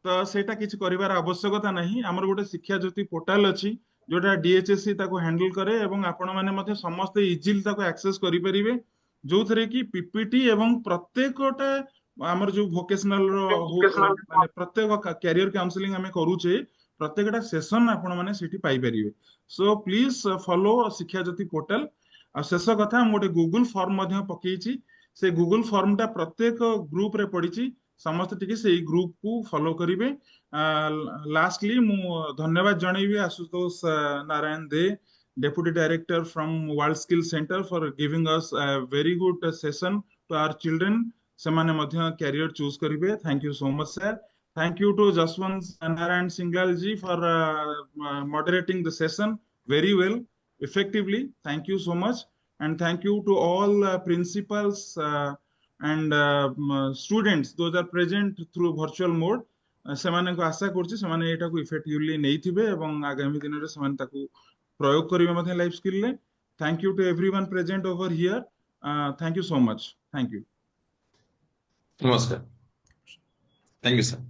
तो सेटा किछ करिवार आवश्यकता नहीं हमर गोटे शिक्षा ज्योति पोर्टल अछि जोटा डीएचएससी ताको हैंडल करे एवं आपण माने मते समस्त इजीली ताको एक्सेस करि परिबे जो थरे कि पीपीटी एवं प्रत्येकटा हमर जो वोकेशनल रो माने प्रत्येक कैरियर काउंसलिंग हमें करूचे प्रत्येकटा सेशन आपण माने सेठी पाई परिबे सो प्लीज फॉलो शिक्षा ज्योति पोर्टल आ शेष कथा मोटे गूगल फॉर्म मध्य पकेइची से गूगल फॉर्म टा प्रत्येक ग्रुप रे पडिची समस्त टिके से ग्रुप को फॉलो करिवे लास्टली मु धन्यवाद जणैबी आशुतोष नारायण दे Deputy Director from World Skill Center for giving us a very good session to our children semane madhya career choose karibe thank you so much sir thank you to Jaswant Narayan Singhal ji for moderating the session very well effectively thank you so much and thank you to all principals and students those are present through virtual mode ସେମାନଙ୍କୁ ଆଶା କରୁଛି ସେମାନେ ଏଟାକୁ effectively ନେଇଥିବେ ଏବଂ ଆଗାମୀ ଦିନରେ ସେମାନେ ତାକୁ प्रयोग करिवे मथे लाइफ स्किल ले thank you to everyone present over here thank you so much thank you नमस्कार थैंक यू सर